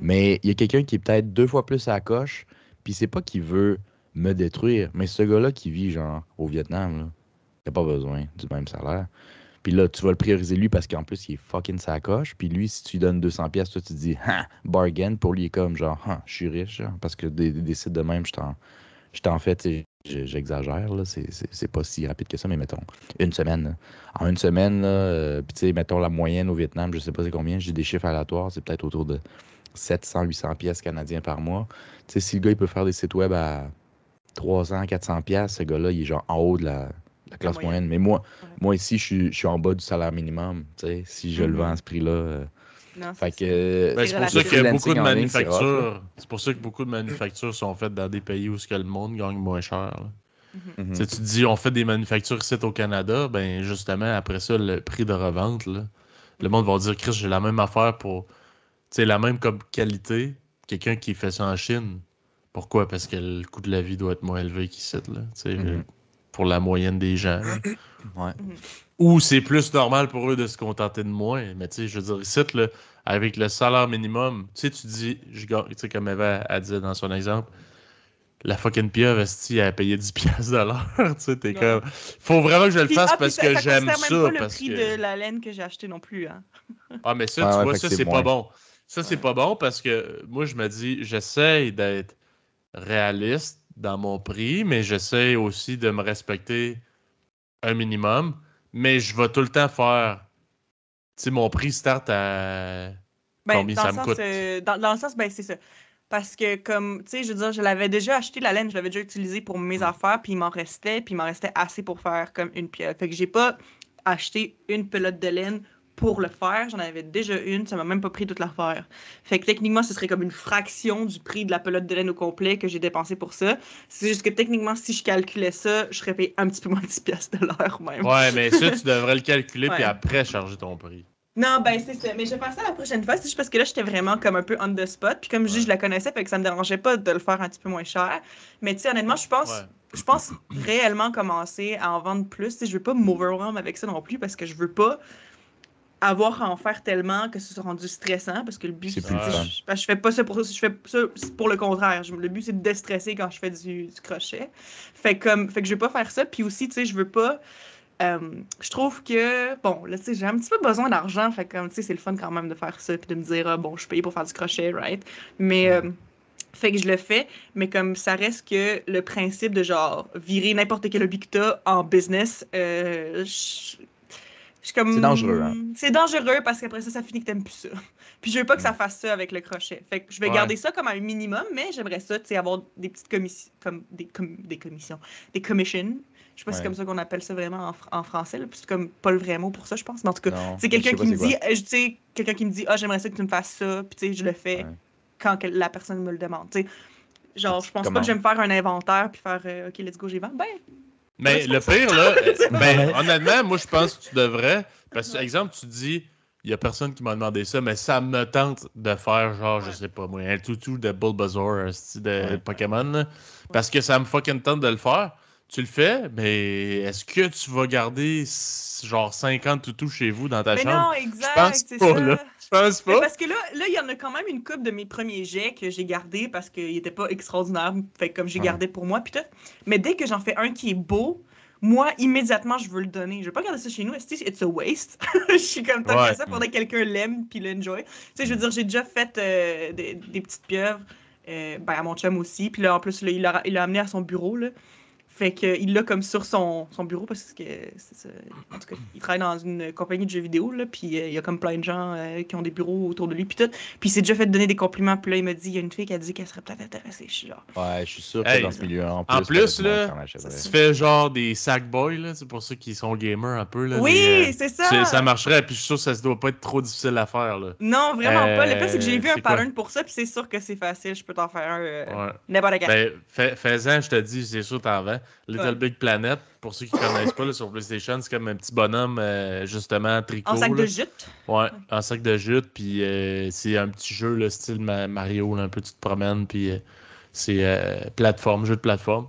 Speaker 3: Mais il y a quelqu'un qui est peut-être 2 fois plus à la coche, puis c'est pas qu'il veut me détruire, mais ce gars-là qui vit, genre, au Vietnam, là, il n'a pas besoin du même salaire. Puis là, tu vas le prioriser lui parce qu'en plus, il est fucking sacoche. Puis lui, si tu lui donnes 200$, toi, tu te dis, bargain. Pour lui, il est comme genre, je suis riche. Genre, parce que des sites de même, je t'en fais, tu sais, j'exagère, là. C'est pas si rapide que ça, mais mettons, une semaine. Là. En une semaine, puis tu sais, mettons la moyenne au Vietnam, je sais pas c'est combien, j'ai des chiffres aléatoires, c'est peut-être autour de 700-800$ canadiens par mois. Tu sais, si le gars, il peut faire des sites web à 300-400$, ce gars-là, il est genre en haut de la classe moyenne. Mais moi ici, je suis en bas du salaire minimum, tu sais, si je le vends à ce prix-là.
Speaker 2: Fait
Speaker 1: que, c'est pour ça qu'il y a beaucoup de manufactures. C'est pour ça que beaucoup de manufactures sont faites dans des pays où le monde gagne moins cher. Tu te dis, on fait des manufactures ici au Canada, ben justement, après ça, le prix de revente, là, le monde va dire, Chris, j'ai la même affaire pour la même comme qualité, quelqu'un qui fait ça en Chine. Pourquoi? Parce que le coût de la vie doit être moins élevé qu'ici, là, pour la moyenne des gens. Ou c'est plus normal pour eux de se contenter de moins. Mais tu sais, je veux dire, ici, là, avec le salaire minimum, tu sais, tu dis, comme Eva a dit dans son exemple, la fucking pieuvre, elle a payé 10$ de l'heure. Tu sais, t'es comme. Faut vraiment que je le fasse parce que j'aime ça.
Speaker 2: C'est même pas le prix de la laine que j'ai acheté non plus. Hein.
Speaker 1: Ah, mais ça, tu vois, ça, c'est pas bon. Ça, c'est pas bon parce que moi, je me dis, j'essaie d'être réaliste dans mon prix, mais j'essaie aussi de me respecter un minimum. Mais je vais tout le temps faire. Tu sais, mon prix start à. Combien ça me coûte?
Speaker 2: Dans le sens, ben, c'est ça. Parce que, comme, tu sais, je veux dire, je l'avais déjà acheté, la laine, je l'avais déjà utilisée pour mes affaires, puis il m'en restait assez pour faire comme une pieuvre. Fait que j'ai pas acheté une pelote de laine pour le faire. J'en avais déjà une, ça m'a même pas pris toute l'affaire. Fait que techniquement, ce serait comme une fraction du prix de la pelote de laine au complet que j'ai dépensé pour ça. C'est juste que techniquement, si je calculais ça, je serais payé un petit peu moins de 10$ de l'heure même.
Speaker 1: Ouais, mais ça, tu devrais le calculer
Speaker 2: Ouais.
Speaker 1: puis après charger ton prix.
Speaker 2: Non, ben c'est ça. Mais je vais faire ça la prochaine fois. C'est juste parce que là, j'étais vraiment comme un peu on the spot. Puis comme je dis, je la connaissais, fait que ça me dérangeait pas de le faire un petit peu moins cher. Mais tu sais, honnêtement, je pense réellement commencer à en vendre plus. Tu sais, je veux pas m'overwhelm avec ça non plus parce que je veux pas avoir à en faire tellement que ce soit rendu stressant. Parce que le but,
Speaker 3: C'est plus le fun.
Speaker 2: je fais pas ça pour ça. Je fais ça pour le contraire. Le but, c'est de déstresser quand je fais du crochet. Fait que je veux pas faire ça. Puis aussi, tu sais, je veux pas. Je trouve que, bon, là, tu sais, j'ai un petit peu besoin d'argent, fait comme, tu sais, c'est le fun quand même de faire ça, puis de me dire, ah, bon, je suis payée pour faire du crochet, right? Mais, fait que je le fais, mais comme ça reste que le principe de, genre, virer n'importe quel hobby que t'as en business, je suis comme...
Speaker 3: C'est dangereux, hein?
Speaker 2: C'est dangereux, parce qu'après ça finit que t'aimes plus ça. Puis je veux pas que ça fasse ça avec le crochet. Fait que je vais garder ça comme un minimum, mais j'aimerais ça, tu sais, avoir des petites commissions, comme des commissions, des commissions. Je sais pas si c'est comme ça qu'on appelle ça vraiment en français, là, c'est comme pas le vrai mot pour ça, je pense. Mais en tout cas, c'est quelqu'un qui me dit, quelqu'un qui me dit, ah, j'aimerais ça que tu me fasses ça, puis tu sais, je le fais quand la personne me le demande. Tu sais, genre, je pense pas que je vais me faire un inventaire puis faire, ok, let's go, j'y vais. Ben.
Speaker 1: Mais le pire, là, honnêtement, moi, je pense que tu devrais. Parce que, par exemple, tu dis, il y a personne qui m'a demandé ça, mais ça me tente de faire, genre, je sais pas moi, un toutou de Bulbasaur, un style de Pokémon, là, parce que ça me fucking tente de le faire. Tu le fais, mais est-ce que tu vas garder genre 50 toutous chez vous dans ta chambre?
Speaker 2: Non, exact,
Speaker 1: je pense
Speaker 2: c'est
Speaker 1: pas,
Speaker 2: ça.
Speaker 1: là. Je pense pas.
Speaker 2: Mais parce que là, il y en a quand même une couple de mes premiers jets que j'ai gardés parce qu'ils n'étaient pas extraordinaires. Fait comme j'ai gardé pour moi, puis tout. Mais dès que j'en fais un qui est beau, moi, immédiatement, je veux le donner. Je veux pas garder ça chez nous. It's a waste. Je suis comme tant que ça, faudrait que quelqu'un l'aime puis l'enjoy. Tu sais, je veux dire, j'ai déjà fait des petites pieuvres à mon chum aussi. Puis là, en plus, là, il l'a amené à son bureau, là. Fait qu'il l'a comme sur son bureau parce que en tout cas, il travaille dans une compagnie de jeux vidéo, là, puis il y a comme plein de gens qui ont des bureaux autour de lui, puis tout. Puis il s'est déjà fait donner des compliments, puis là, il m'a dit, il y a une fille qui a dit qu'elle serait peut-être intéressée. Je suis genre...
Speaker 3: Ouais, je suis sûr que dans ce milieu, en
Speaker 1: plus là, tu fais genre des sackboys, là, c'est pour ceux qui sont gamers un peu. Là,
Speaker 2: oui, c'est ça!
Speaker 1: Ça marcherait, puis je suis sûr que ça doit pas être trop difficile à faire. Là.
Speaker 2: Non, vraiment pas. Le pire, c'est que j'ai vu un pattern pour ça, puis c'est sûr que c'est facile, je peux t'en faire un n'importe quel.
Speaker 1: Ben, fais-en, je te dis, c'est sûr t'en vends. Little Big Planet, pour ceux qui connaissent pas, là, sur PlayStation, c'est comme un petit bonhomme, justement, tricot. En
Speaker 2: sac de jute?
Speaker 1: Ouais, en sac de jute, puis c'est un petit jeu, là, style Mario, là, un peu tu te promènes, puis c'est jeu de plateforme.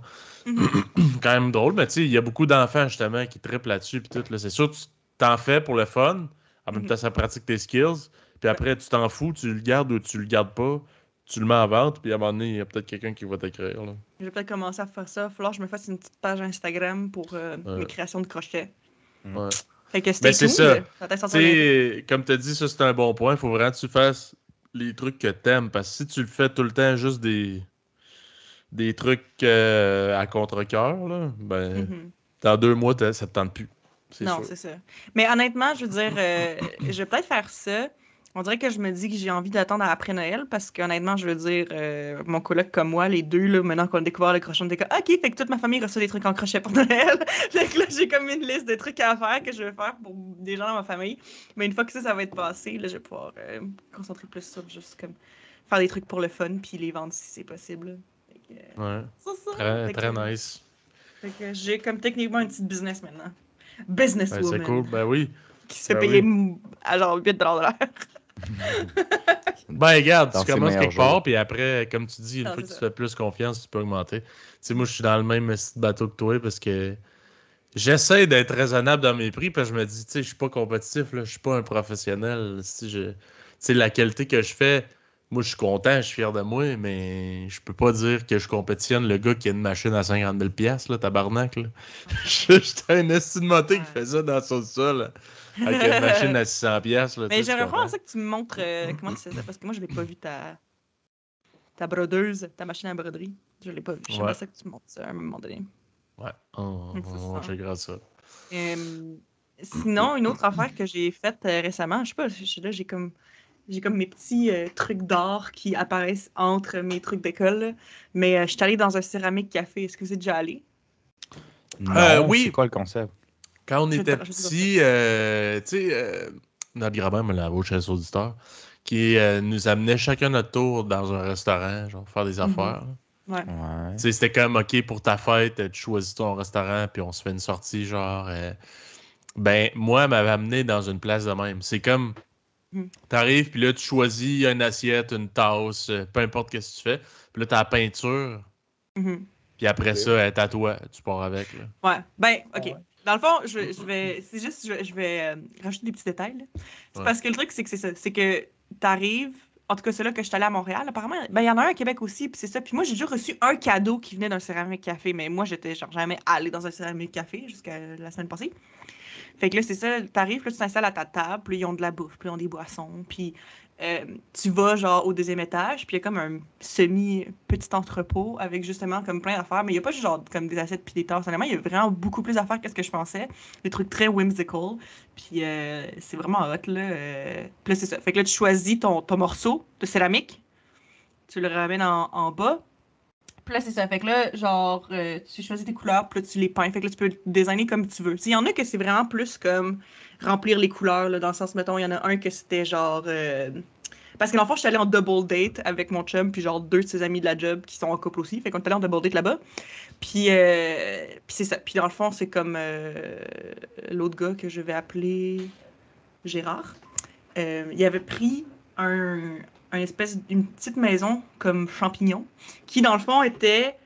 Speaker 1: Quand même drôle, mais tu sais, il y a beaucoup d'enfants, justement, qui trippent là-dessus, puis tout, là, c'est sûr, tu t'en fais pour le fun, en même temps, ça pratique tes skills, puis après, tu t'en fous, tu le gardes ou tu le gardes pas. Tu le mets en vente, puis à un moment donné, il y a peut-être quelqu'un qui va t'écrire. Là.
Speaker 2: Je vais peut-être commencer à faire ça. Il va falloir que je me fasse une petite page Instagram pour mes créations de crochets.
Speaker 1: Ouais.
Speaker 2: Fait que c'était
Speaker 1: c'est ça. Comme tu as dit, ça c'est un bon point. Il faut vraiment que tu fasses les trucs que t'aimes. Parce que si tu le fais tout le temps juste des trucs à contre-cœur, là, ben, dans 2 mois, ça te tente plus.
Speaker 2: Non, c'est ça. Mais honnêtement, je veux dire, je vais peut-être faire ça. On dirait que je me dis que j'ai envie d'attendre après Noël parce qu'honnêtement, je veux dire, mon coloc comme moi, les deux, là, maintenant qu'on a découvert le crochet, on était comme, OK, fait que toute ma famille reçoit des trucs en crochet pour Noël. Fait que là, j'ai comme une liste de trucs à faire que je vais faire pour des gens dans ma famille. Mais une fois que ça va être passé, là, je vais pouvoir me concentrer plus sur juste comme faire des trucs pour le fun puis les vendre si c'est possible. Fait que,
Speaker 1: ouais.
Speaker 2: C'est
Speaker 1: ça. Très nice.
Speaker 2: Fait que j'ai comme techniquement un petit business maintenant. Businesswoman.
Speaker 1: C'est cool, ben oui.
Speaker 2: Qui se fait payer à genre 8$ de l'heure.
Speaker 1: Ben, regarde, tu commences quelque part, puis après, comme tu dis, une fois que tu fais plus confiance, tu peux augmenter. Tu sais, moi, je suis dans le même bateau que toi parce que j'essaie d'être raisonnable dans mes prix, parce que je me dis, tu sais, je suis pas compétitif, là, je suis pas un professionnel. Tu sais, la qualité que je fais, moi, je suis content, je suis fier de moi, mais je peux pas dire que je compétitionne le gars qui a une machine à 50 000 $, là, tabarnak, là. J'étais un esti de moté qui fait ça dans son sol, avec une machine à 600 $. Là,
Speaker 2: mais j'aimerais vraiment ça que tu me montres comment tu fais ça, parce que moi, je l'ai pas vu ta brodeuse, ta machine à broderie. Je l'ai pas vu. J'aimerais ça que tu me montres ça à un moment donné.
Speaker 1: Ouais, on checkera ça.
Speaker 2: Sinon, une autre affaire que j'ai faite récemment, je sais pas, j'ai comme mes petits trucs d'or qui apparaissent entre mes trucs d'école. Mais je suis allée dans un céramique café. Est-ce que vous êtes déjà allé?
Speaker 3: Non, oui. C'est quoi le concept?
Speaker 1: Quand on était petit, tu sais, notre grand-mère me l'avait chez les auditeurs, qui nous amenait chacun notre tour dans un restaurant, genre faire des affaires.
Speaker 2: Ouais.
Speaker 1: Tu sais, c'était comme, OK, pour ta fête, tu choisis ton restaurant, puis on se fait une sortie, genre... Ben, moi, elle m'avait amené dans une place de même. C'est comme, t'arrives, puis là, tu choisis une assiette, une tasse, peu importe ce que tu fais. Puis là, t'as la peinture. Puis après ça, elle est à toi. Tu pars avec, là.
Speaker 2: Ouais. Ben, OK. Dans le fond, je vais... C'est juste, je vais rajouter des petits détails, là. C'est parce que le truc, c'est que c'est ça. C'est que t'arrives... En tout cas, celui-là que je suis allée à Montréal, apparemment, ben, il y en a un à Québec aussi, puis c'est ça. Puis moi, j'ai déjà reçu un cadeau qui venait d'un céramique café, mais moi, j'étais genre jamais allée dans un céramique café jusqu'à la semaine passée. Fait que là, c'est ça, t'arrives, là, tu t'installes à ta table, puis ils ont de la bouffe, puis ils ont des boissons, puis tu vas, genre, au deuxième étage, puis il y a comme un semi-petit entrepôt avec, justement, comme plein d'affaires, mais il n'y a pas juste, genre, comme des assiettes puis des tasses. Honnêtement, il y a vraiment beaucoup plus d'affaires que ce que je pensais. Des trucs très whimsical, puis c'est vraiment hot, là. Puis là, c'est ça. Fait que là, tu choisis ton morceau de céramique, tu le ramènes en bas, puis là, c'est ça. Fait que là, genre, tu choisis tes couleurs, puis là, tu les peins. Fait que là, tu peux designer comme tu veux. Il y en a que c'est vraiment plus comme remplir les couleurs, là, dans le sens, mettons, il y en a un que c'était genre... Parce que dans le fond, je suis allée en double date avec mon chum, puis genre 2 de ses amis de la job qui sont en couple aussi. Fait qu'on est allé en double date là-bas. Puis c'est ça. Puis dans le fond, c'est comme l'autre gars que je vais appeler Gérard. Il avait pris une petite maison comme champignon, qui dans le fond était,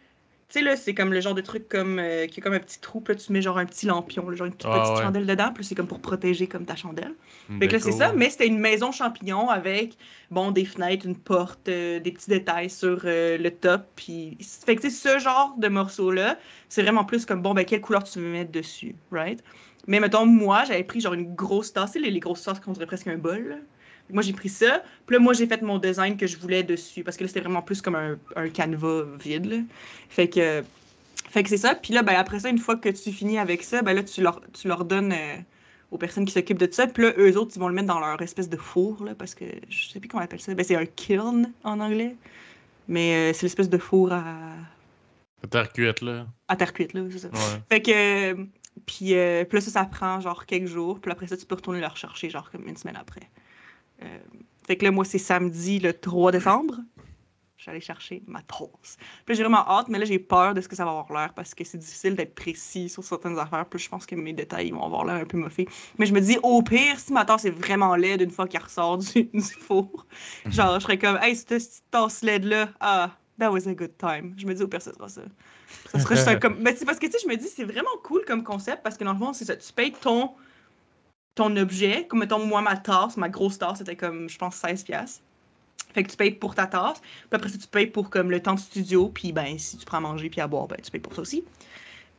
Speaker 2: tu sais là, c'est comme le genre de truc comme qui est comme un petit trou, puis là tu mets genre un petit lampion, là, genre une toute petite chandelle dedans, puis c'est comme pour protéger comme ta chandelle. Fait que là c'est ça, mais c'était une maison champignon avec bon des fenêtres, une porte, des petits détails sur le top, puis fait que tu sais ce genre de morceau là, c'est vraiment plus comme bon ben quelle couleur tu veux mettre dessus, right? Mais mettons moi j'avais pris genre une grosse tasse, les grosses tasses qu'on dirait presque un bol. Là. Moi, j'ai pris ça. Puis là, moi, j'ai fait mon design que je voulais dessus. Parce que là, c'était vraiment plus comme un canevas vide. Là. Fait que c'est ça. Puis là, ben, après ça, une fois que tu finis avec ça, ben là, tu leur donnes aux personnes qui s'occupent de ça. Puis là, eux autres, ils vont le mettre dans leur espèce de four. Là, parce que je sais plus comment on appelle ça. Ben, c'est un kiln en anglais. Mais c'est l'espèce de four à
Speaker 1: terre cuite, là.
Speaker 2: À terre cuite, là, c'est ça.
Speaker 1: Ouais.
Speaker 2: Fait que... Puis là, ça prend genre quelques jours. Puis après ça, tu peux retourner le rechercher genre comme une semaine après. Fait que là, moi, c'est samedi le 3 décembre. Je suis allée chercher ma tasse. Puis là, j'ai vraiment hâte, mais là, j'ai peur de ce que ça va avoir l'air parce que c'est difficile d'être précis sur certaines affaires. Puis je pense que mes détails ils vont avoir l'air un peu moffés. Mais je me dis, au pire, si ma tasse est vraiment laide une fois qu'elle ressort du four, genre, je serais comme, hey, cette tasse laide-là, that was a good time. Je me dis, au pire, ce sera ça. Ça serait juste comme. Mais c'est parce que, tu sais, je me dis, c'est vraiment cool comme concept parce que dans le fond, c'est ça. Tu payes ton objet, comme mettons moi ma tasse, ma grosse tasse, c'était comme je pense 16$. Fait que tu payes pour ta tasse, puis après ça tu payes pour comme le temps de studio, puis ben si tu prends à manger puis à boire, ben tu payes pour ça aussi.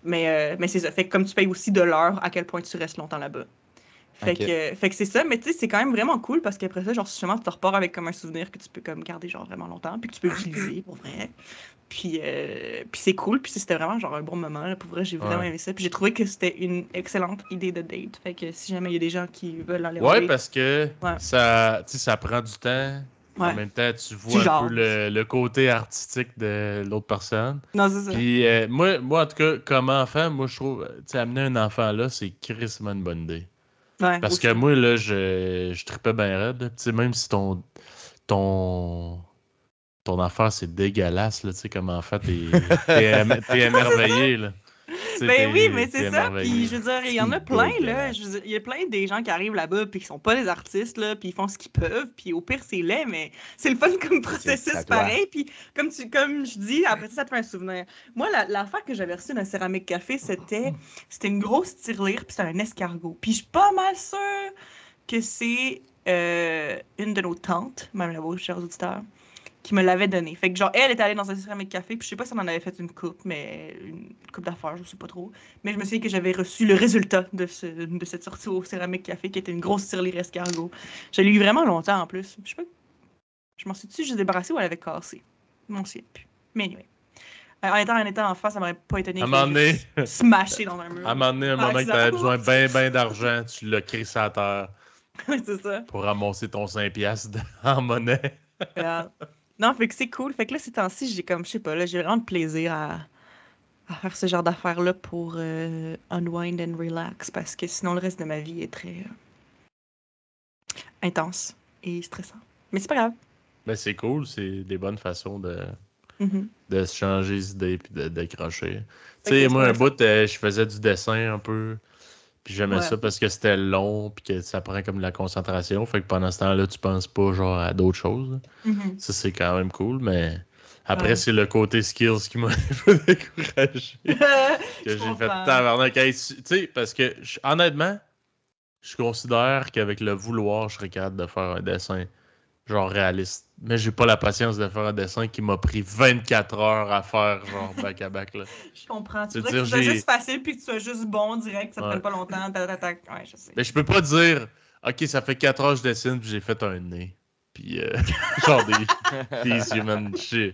Speaker 2: Mais c'est ça, fait que comme tu payes aussi de l'heure à quel point tu restes longtemps là-bas. Fait que c'est ça, mais tu sais c'est quand même vraiment cool parce qu'après ça genre justement tu te repars avec comme un souvenir que tu peux comme garder genre vraiment longtemps puis que tu peux utiliser pour vrai. Puis c'est cool, puis c'était vraiment genre un bon moment. Là. Pour vrai, j'ai vraiment aimé ça. Puis j'ai trouvé que c'était une excellente idée de date. Fait que si jamais il y a des gens qui veulent aller en date...
Speaker 1: parce que ça prend du temps. Ouais. En même temps, tu vois un peu le côté artistique de l'autre personne.
Speaker 2: Non, c'est ça.
Speaker 1: Puis moi, en tout cas, comme enfant, moi, je trouve, amener un enfant là, c'est crissement une bonne idée.
Speaker 2: Ouais,
Speaker 1: parce que moi, là, je tripais bien raide. Tu sais, même si ton affaire, c'est dégueulasse, là, tu sais, comme enfant, t'es émerveillé, là.
Speaker 2: Ben oui, mais c'est ça, puis je veux dire, il y en a plein, là, il y a plein des gens qui arrivent là-bas, puis qui sont pas des artistes, là, puis ils font ce qu'ils peuvent, puis au pire, c'est laid, mais c'est le fun comme processus pareil, puis comme je dis, après ça te fait un souvenir. Moi, l'affaire que j'avais reçue d'un céramique café, c'était une grosse tirelire, puis c'était un escargot, puis je suis pas mal sûre que c'est une de nos tantes, même là-bas, chers auditeurs, qui me l'avait donné. Fait que genre, elle était allée dans un céramique café, puis je sais pas si on en avait fait une coupe, mais une coupe d'affaires, je sais pas trop. Mais je me souviens que j'avais reçu le résultat de cette sortie au céramique café, qui était une grosse tirelire escargot. Je l'ai eu vraiment longtemps en plus. Je sais pas. Je m'en suis-tu juste débarrassée ou elle avait cassé? Je m'en souviens plus. Mais anyway. En étant enfant, ça m'aurait pas étonné que je smashé dans un mur.
Speaker 1: À un moment donné, un moment que t'avais besoin ben d'argent, tu l'as crissé à terre.
Speaker 2: C'est ça.
Speaker 1: Pour ramasser ton 5$ en monnaie.
Speaker 2: Non, fait que c'est cool. Fait que là, ces temps-ci, j'ai comme, je sais pas, là, j'ai vraiment de plaisir à faire ce genre d'affaires-là pour unwind and relax, parce que sinon, le reste de ma vie est très intense et stressant. Mais c'est pas grave.
Speaker 1: Ben, c'est cool, c'est des bonnes façons
Speaker 2: Mhm.
Speaker 1: de se changer les idées puis de décrocher. Tu
Speaker 2: Fait
Speaker 1: sais,
Speaker 2: que
Speaker 1: moi, un
Speaker 2: je
Speaker 1: bout, je faisais du dessin un peu, puis j'aimais
Speaker 2: Ouais.
Speaker 1: ça parce que c'était long puis que ça prend comme de la concentration. Fait que pendant ce temps-là, tu penses pas genre à d'autres choses.
Speaker 2: Mhm.
Speaker 1: Ça, c'est quand même cool, mais après,
Speaker 2: Ouais.
Speaker 1: c'est le côté skills qui m'a un peu découragé. Que
Speaker 2: Je
Speaker 1: j'ai fait
Speaker 2: comprends.
Speaker 1: tabarnak. Tu sais, parce que honnêtement, je considère qu'avec le vouloir, je serais capable de faire un dessin genre réaliste. Mais j'ai pas la patience de faire un dessin qui m'a pris 24 heures à faire, genre back-à-back, là.
Speaker 2: Je comprends. Tu
Speaker 1: C'est
Speaker 2: voudrais que
Speaker 1: dire,
Speaker 2: ce soit juste facile puis que tu sois juste bon direct, que ça
Speaker 1: Ouais.
Speaker 2: prenne pas longtemps. Ouais, je sais.
Speaker 1: Mais je peux pas dire, OK, ça fait 4 heures que je dessine puis j'ai fait un nez. Puis, genre des human. Je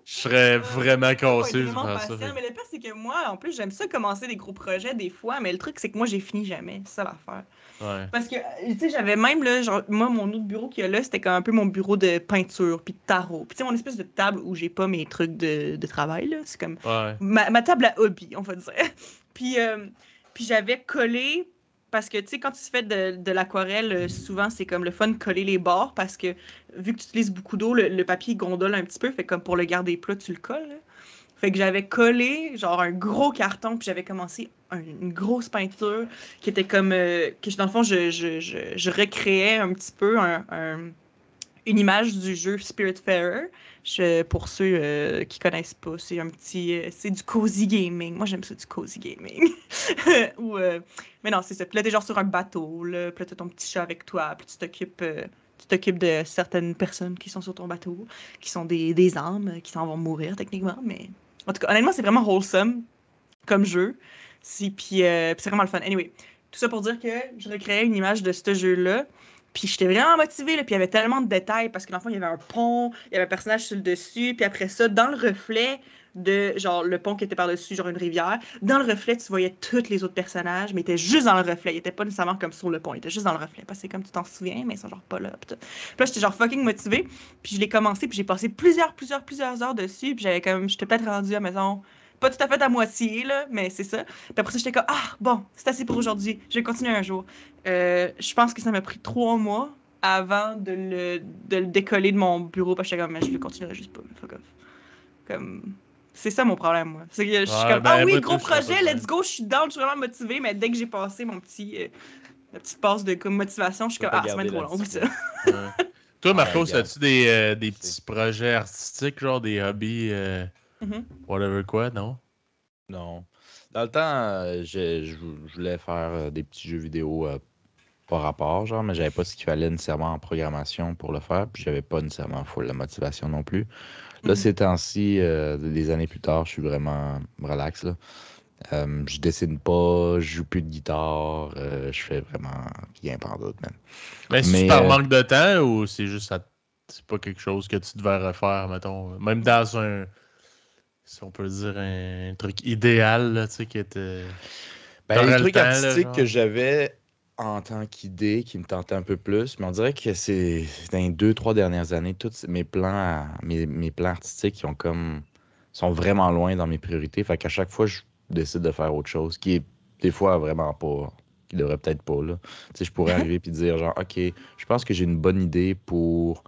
Speaker 1: serais vraiment
Speaker 2: Faut être
Speaker 1: cassé de
Speaker 2: vraiment
Speaker 1: faire ça.
Speaker 2: patient. Mais le pire, c'est que moi, en plus, j'aime ça commencer des gros projets des fois, mais le truc, c'est que moi, j'ai fini jamais. C'est ça l'affaire.
Speaker 1: Ouais.
Speaker 2: Parce que, tu sais, j'avais même, là, genre, moi, mon autre bureau qu'il y a là, c'était comme un peu mon bureau de peinture, puis de tarot. Puis, tu sais, mon espèce de table où j'ai pas mes trucs de travail, là. C'est comme
Speaker 1: Ouais.
Speaker 2: ma table à hobby, on va dire. puis, puis j'avais collé, parce que, tu sais, quand tu fais de l'aquarelle, souvent, c'est comme le fun de coller les bords, parce que, vu que tu utilises beaucoup d'eau, le papier gondole un petit peu, fait comme pour le garder plat, tu le colles, là. Fait que j'avais collé, genre, un gros carton, puis j'avais commencé une grosse peinture qui était comme... que, dans le fond, je recréais un petit peu une image du jeu Spiritfarer. Pour ceux qui connaissent pas, c'est un petit... c'est du cozy gaming. Moi, j'aime ça, du cozy gaming. Mais non, c'est ça. Puis là, t'es genre sur un bateau, là, puis là, t'as ton petit chat avec toi, puis tu t'occupes de certaines personnes qui sont sur ton bateau, qui sont des âmes, qui s'en vont mourir, techniquement, mais... En tout cas, honnêtement, c'est vraiment wholesome comme jeu. Puis c'est vraiment le fun. Anyway, tout ça pour dire que je recréais une image de ce jeu-là. Puis j'étais vraiment motivée, là, puis il y avait tellement de détails, parce que dans le fond, il y avait un pont, il y avait un personnage sur le dessus, puis après ça, dans le reflet de, genre, le pont qui était par-dessus, genre une rivière, dans le reflet, tu voyais tous les autres personnages, mais ils étaient juste dans le reflet, ils étaient pas nécessairement comme sur le pont, ils étaient juste dans le reflet, parce que c'est comme tu t'en souviens, mais ils sont genre pas là. Puis là, j'étais genre fucking motivée, puis je l'ai commencé, puis j'ai passé plusieurs heures dessus, puis j'étais peut-être rendue à la maison, pas tout à fait à moitié, là, mais c'est ça. Puis après ça, j'étais comme, ah, bon, c'est assez pour aujourd'hui, je vais continuer un jour. Je pense que ça m'a pris 3 mois avant de le décoller de mon bureau, parce que j'étais comme, mais je le continuerai juste pas, fuck off. Comme, c'est ça mon problème, moi. C'est que je suis
Speaker 1: Ouais,
Speaker 2: comme, ah
Speaker 1: ben,
Speaker 2: oui,
Speaker 1: moi,
Speaker 2: gros
Speaker 1: tout, je serais
Speaker 2: projet,
Speaker 1: pas de
Speaker 2: let's
Speaker 1: même.
Speaker 2: go, je suis down, je suis vraiment motivée, mais dès que j'ai passé la petite passe de comme, motivation, je suis
Speaker 3: Faut
Speaker 2: comme,
Speaker 3: pas
Speaker 2: ah, ça va être
Speaker 3: garder
Speaker 2: trop long,
Speaker 3: la
Speaker 2: oublie ça.
Speaker 1: Ouais. Toi, Marco,
Speaker 3: regarde.
Speaker 1: as-tu des
Speaker 3: C'est-
Speaker 1: petits projets artistiques, genre des hobbies,
Speaker 2: Mhm.
Speaker 1: whatever quoi, non?
Speaker 3: Non. Dans le temps, je voulais faire des petits jeux vidéo par rapport, genre, mais j'avais pas ce qu'il fallait nécessairement en programmation pour le faire, puis j'avais pas nécessairement full la motivation non plus. Là,
Speaker 2: Mhm.
Speaker 3: ces temps-ci, des années plus tard, je suis vraiment relax, là. Je dessine pas, je joue plus de guitare, je fais vraiment rien d'autre, man.
Speaker 1: Mais c'est
Speaker 3: Mais
Speaker 1: par manque de temps ou c'est juste c'est pas quelque chose que tu devais refaire, mettons, même dans un, si on peut dire, un truc idéal, là, tu sais, qui était...
Speaker 3: les
Speaker 1: T'aurais le
Speaker 3: trucs
Speaker 1: temps, là,
Speaker 3: artistiques que
Speaker 1: genre.
Speaker 3: j'avais en tant qu'idée qui me tentaient un peu plus, mais on dirait que c'est dans les 2, 3 dernières années, tous mes mes plans artistiques qui ont comme sont vraiment loin dans mes priorités. Fait qu'à chaque fois, je décide de faire autre chose, qui est des fois vraiment pas, qui devrait peut-être pas, là. Tu sais, je pourrais arriver puis dire genre, OK, je pense que j'ai une bonne idée pour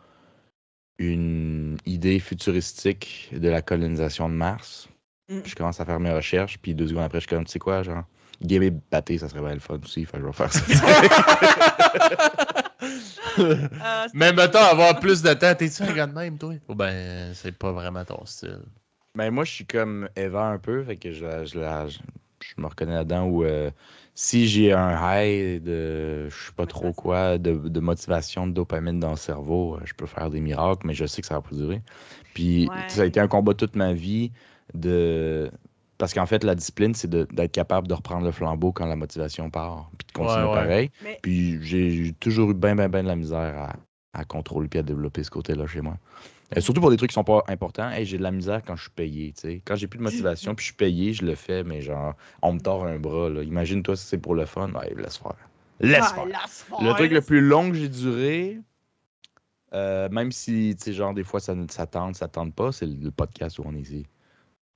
Speaker 3: une idée futuristique de la colonisation de Mars.
Speaker 2: Mhm.
Speaker 3: Puis je commence à faire mes recherches, puis 2 secondes après, je suis comme, tu sais quoi, genre, gamer batté, ça serait bien le fun aussi, fait que je vais faire ça.
Speaker 1: Mais mettons, avoir plus de temps, t'es-tu un gars de même, toi? Ou ben, c'est pas vraiment ton style.
Speaker 3: Ben moi, je suis comme Eva un peu, fait que je me reconnais là-dedans où si j'ai un high de, je sais pas trop quoi, de motivation, de dopamine dans le cerveau, je peux faire des miracles, mais je sais que ça va pas durer. Puis ça a
Speaker 2: Ouais.
Speaker 3: été un combat toute ma vie de... Parce qu'en fait, la discipline, c'est d'être capable de reprendre le flambeau quand la motivation part, puis de
Speaker 1: Ouais,
Speaker 3: continuer
Speaker 1: ouais.
Speaker 3: pareil.
Speaker 2: Mais,
Speaker 3: Puis j'ai toujours eu ben de la misère à contrôler puis à développer ce côté-là chez moi. Surtout pour des trucs qui sont pas importants. Hey, j'ai de la misère quand je suis payé, tu sais. Quand j'ai plus de motivation puis je suis payé, je le fais, mais genre, on me tord un bras, là. Imagine-toi si c'est pour le fun. Ouais, laisse faire. Laisse faire.
Speaker 2: laisse
Speaker 3: Le
Speaker 2: faire,
Speaker 3: truc le
Speaker 2: laisse-
Speaker 3: plus long que j'ai duré, même si, tu sais, genre, des fois, ça tente pas, c'est le podcast où on est ici.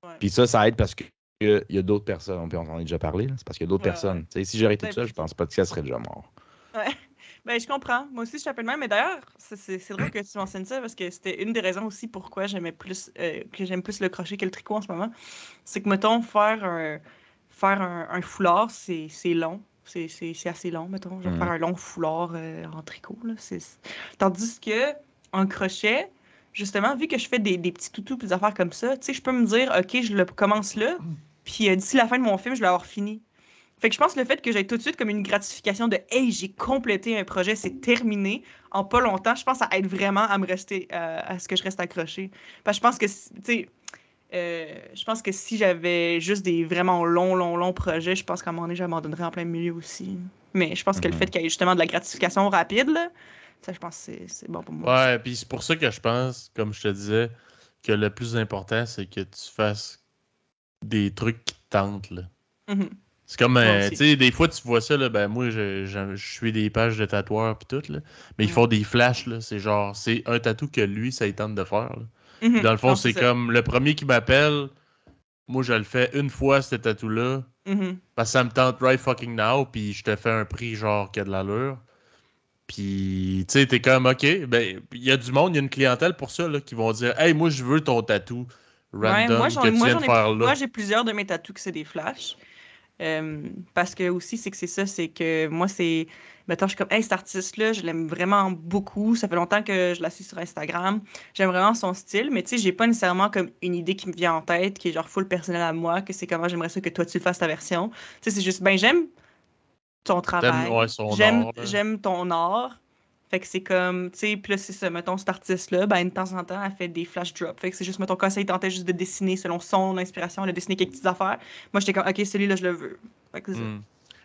Speaker 2: Ouais.
Speaker 3: Puis ça aide parce que il y a d'autres personnes, puis on en a déjà parlé, là. C'est parce qu'il y a d'autres
Speaker 2: Ouais,
Speaker 3: personnes.
Speaker 2: ouais.
Speaker 3: Tu sais, si j'aurais été tout
Speaker 2: Ben,
Speaker 3: seul, je pense pas que ça serait déjà mort.
Speaker 2: Ouais. Ben, je comprends. Moi aussi, je suis un peu de même. Mais d'ailleurs, c'est drôle que tu mentionnes ça parce que c'était une des raisons aussi pourquoi j'aime plus le crochet que le tricot en ce moment. C'est que, mettons, faire un foulard, c'est long. C'est assez long, mettons. Genre faire un long foulard en tricot. Là, Tandis que en crochet, justement, vu que je fais des petits toutous et des affaires comme ça, tu sais, je peux me dire, OK, je le commence là, puis d'ici la fin de mon film, je vais avoir fini. Fait que je pense que le fait que j'aie tout de suite comme une gratification de Hey, j'ai complété un projet, c'est terminé en pas longtemps, je pense que ça aide vraiment à me rester à ce que je reste accroché. Parce que je pense que tu sais, je pense que si j'avais juste des vraiment longs projets, je pense qu'à un moment donné, j'abandonnerais en plein milieu aussi. Mais je pense que le fait qu'il y ait justement de la gratification rapide, là, ça, je pense que c'est bon pour moi aussi.
Speaker 1: Ouais, puis c'est pour ça que je pense, comme je te disais, que le plus important, c'est que tu fasses des trucs qui te tentent, là.
Speaker 2: Mhm.
Speaker 1: C'est comme,
Speaker 2: Moi
Speaker 1: tu
Speaker 2: aussi.
Speaker 1: sais, des fois, tu vois ça, là, ben moi, je suis des pages de tatoueurs pis tout, là, mais ils font des flashs, là, c'est genre, c'est un tatou que lui, ça il tente de faire, là. Puis dans le fond,
Speaker 2: Non, c'est
Speaker 1: c'est
Speaker 2: ça.
Speaker 1: comme, le premier qui m'appelle, moi, je le fais une fois, ce tatou-là,
Speaker 2: Mhm.
Speaker 1: parce que ça me tente right fucking now, puis je te fais un prix, genre, qui a de l'allure. Puis, tu sais, t'es comme, OK, ben, il y a du monde, il y a une clientèle pour ça, là, qui vont dire, hey, moi, je veux ton tatou
Speaker 2: Ouais,
Speaker 1: random que tu viens de faire là.
Speaker 2: moi, j'ai plusieurs de mes tatous que c'est des flashs. Parce que aussi, c'est que c'est ça, c'est que moi, c'est. Mettons, je suis comme, hey, cet artiste-là, je l'aime vraiment beaucoup. Ça fait longtemps que je la suis sur Instagram. J'aime vraiment son style, mais tu sais, j'ai pas nécessairement comme une idée qui me vient en tête, qui est genre full personnelle à moi, que c'est comment j'aimerais ça que toi tu fasses ta version. Tu sais, c'est juste, ben, j'aime ton
Speaker 1: T'aimes,
Speaker 2: travail,
Speaker 1: ouais, son art, là.
Speaker 2: j'aime ton art. Fait que c'est comme, tu sais, puis là, c'est ça, mettons, cet artiste-là, ben, de temps en temps, elle fait des flash drops. Fait que c'est juste, mettons, quand ça, il tentait juste de dessiner selon son inspiration, elle a dessiné quelques petites affaires. Moi, j'étais comme, OK, celui-là, je le veux. Fait que c'est ça.
Speaker 1: Hmm.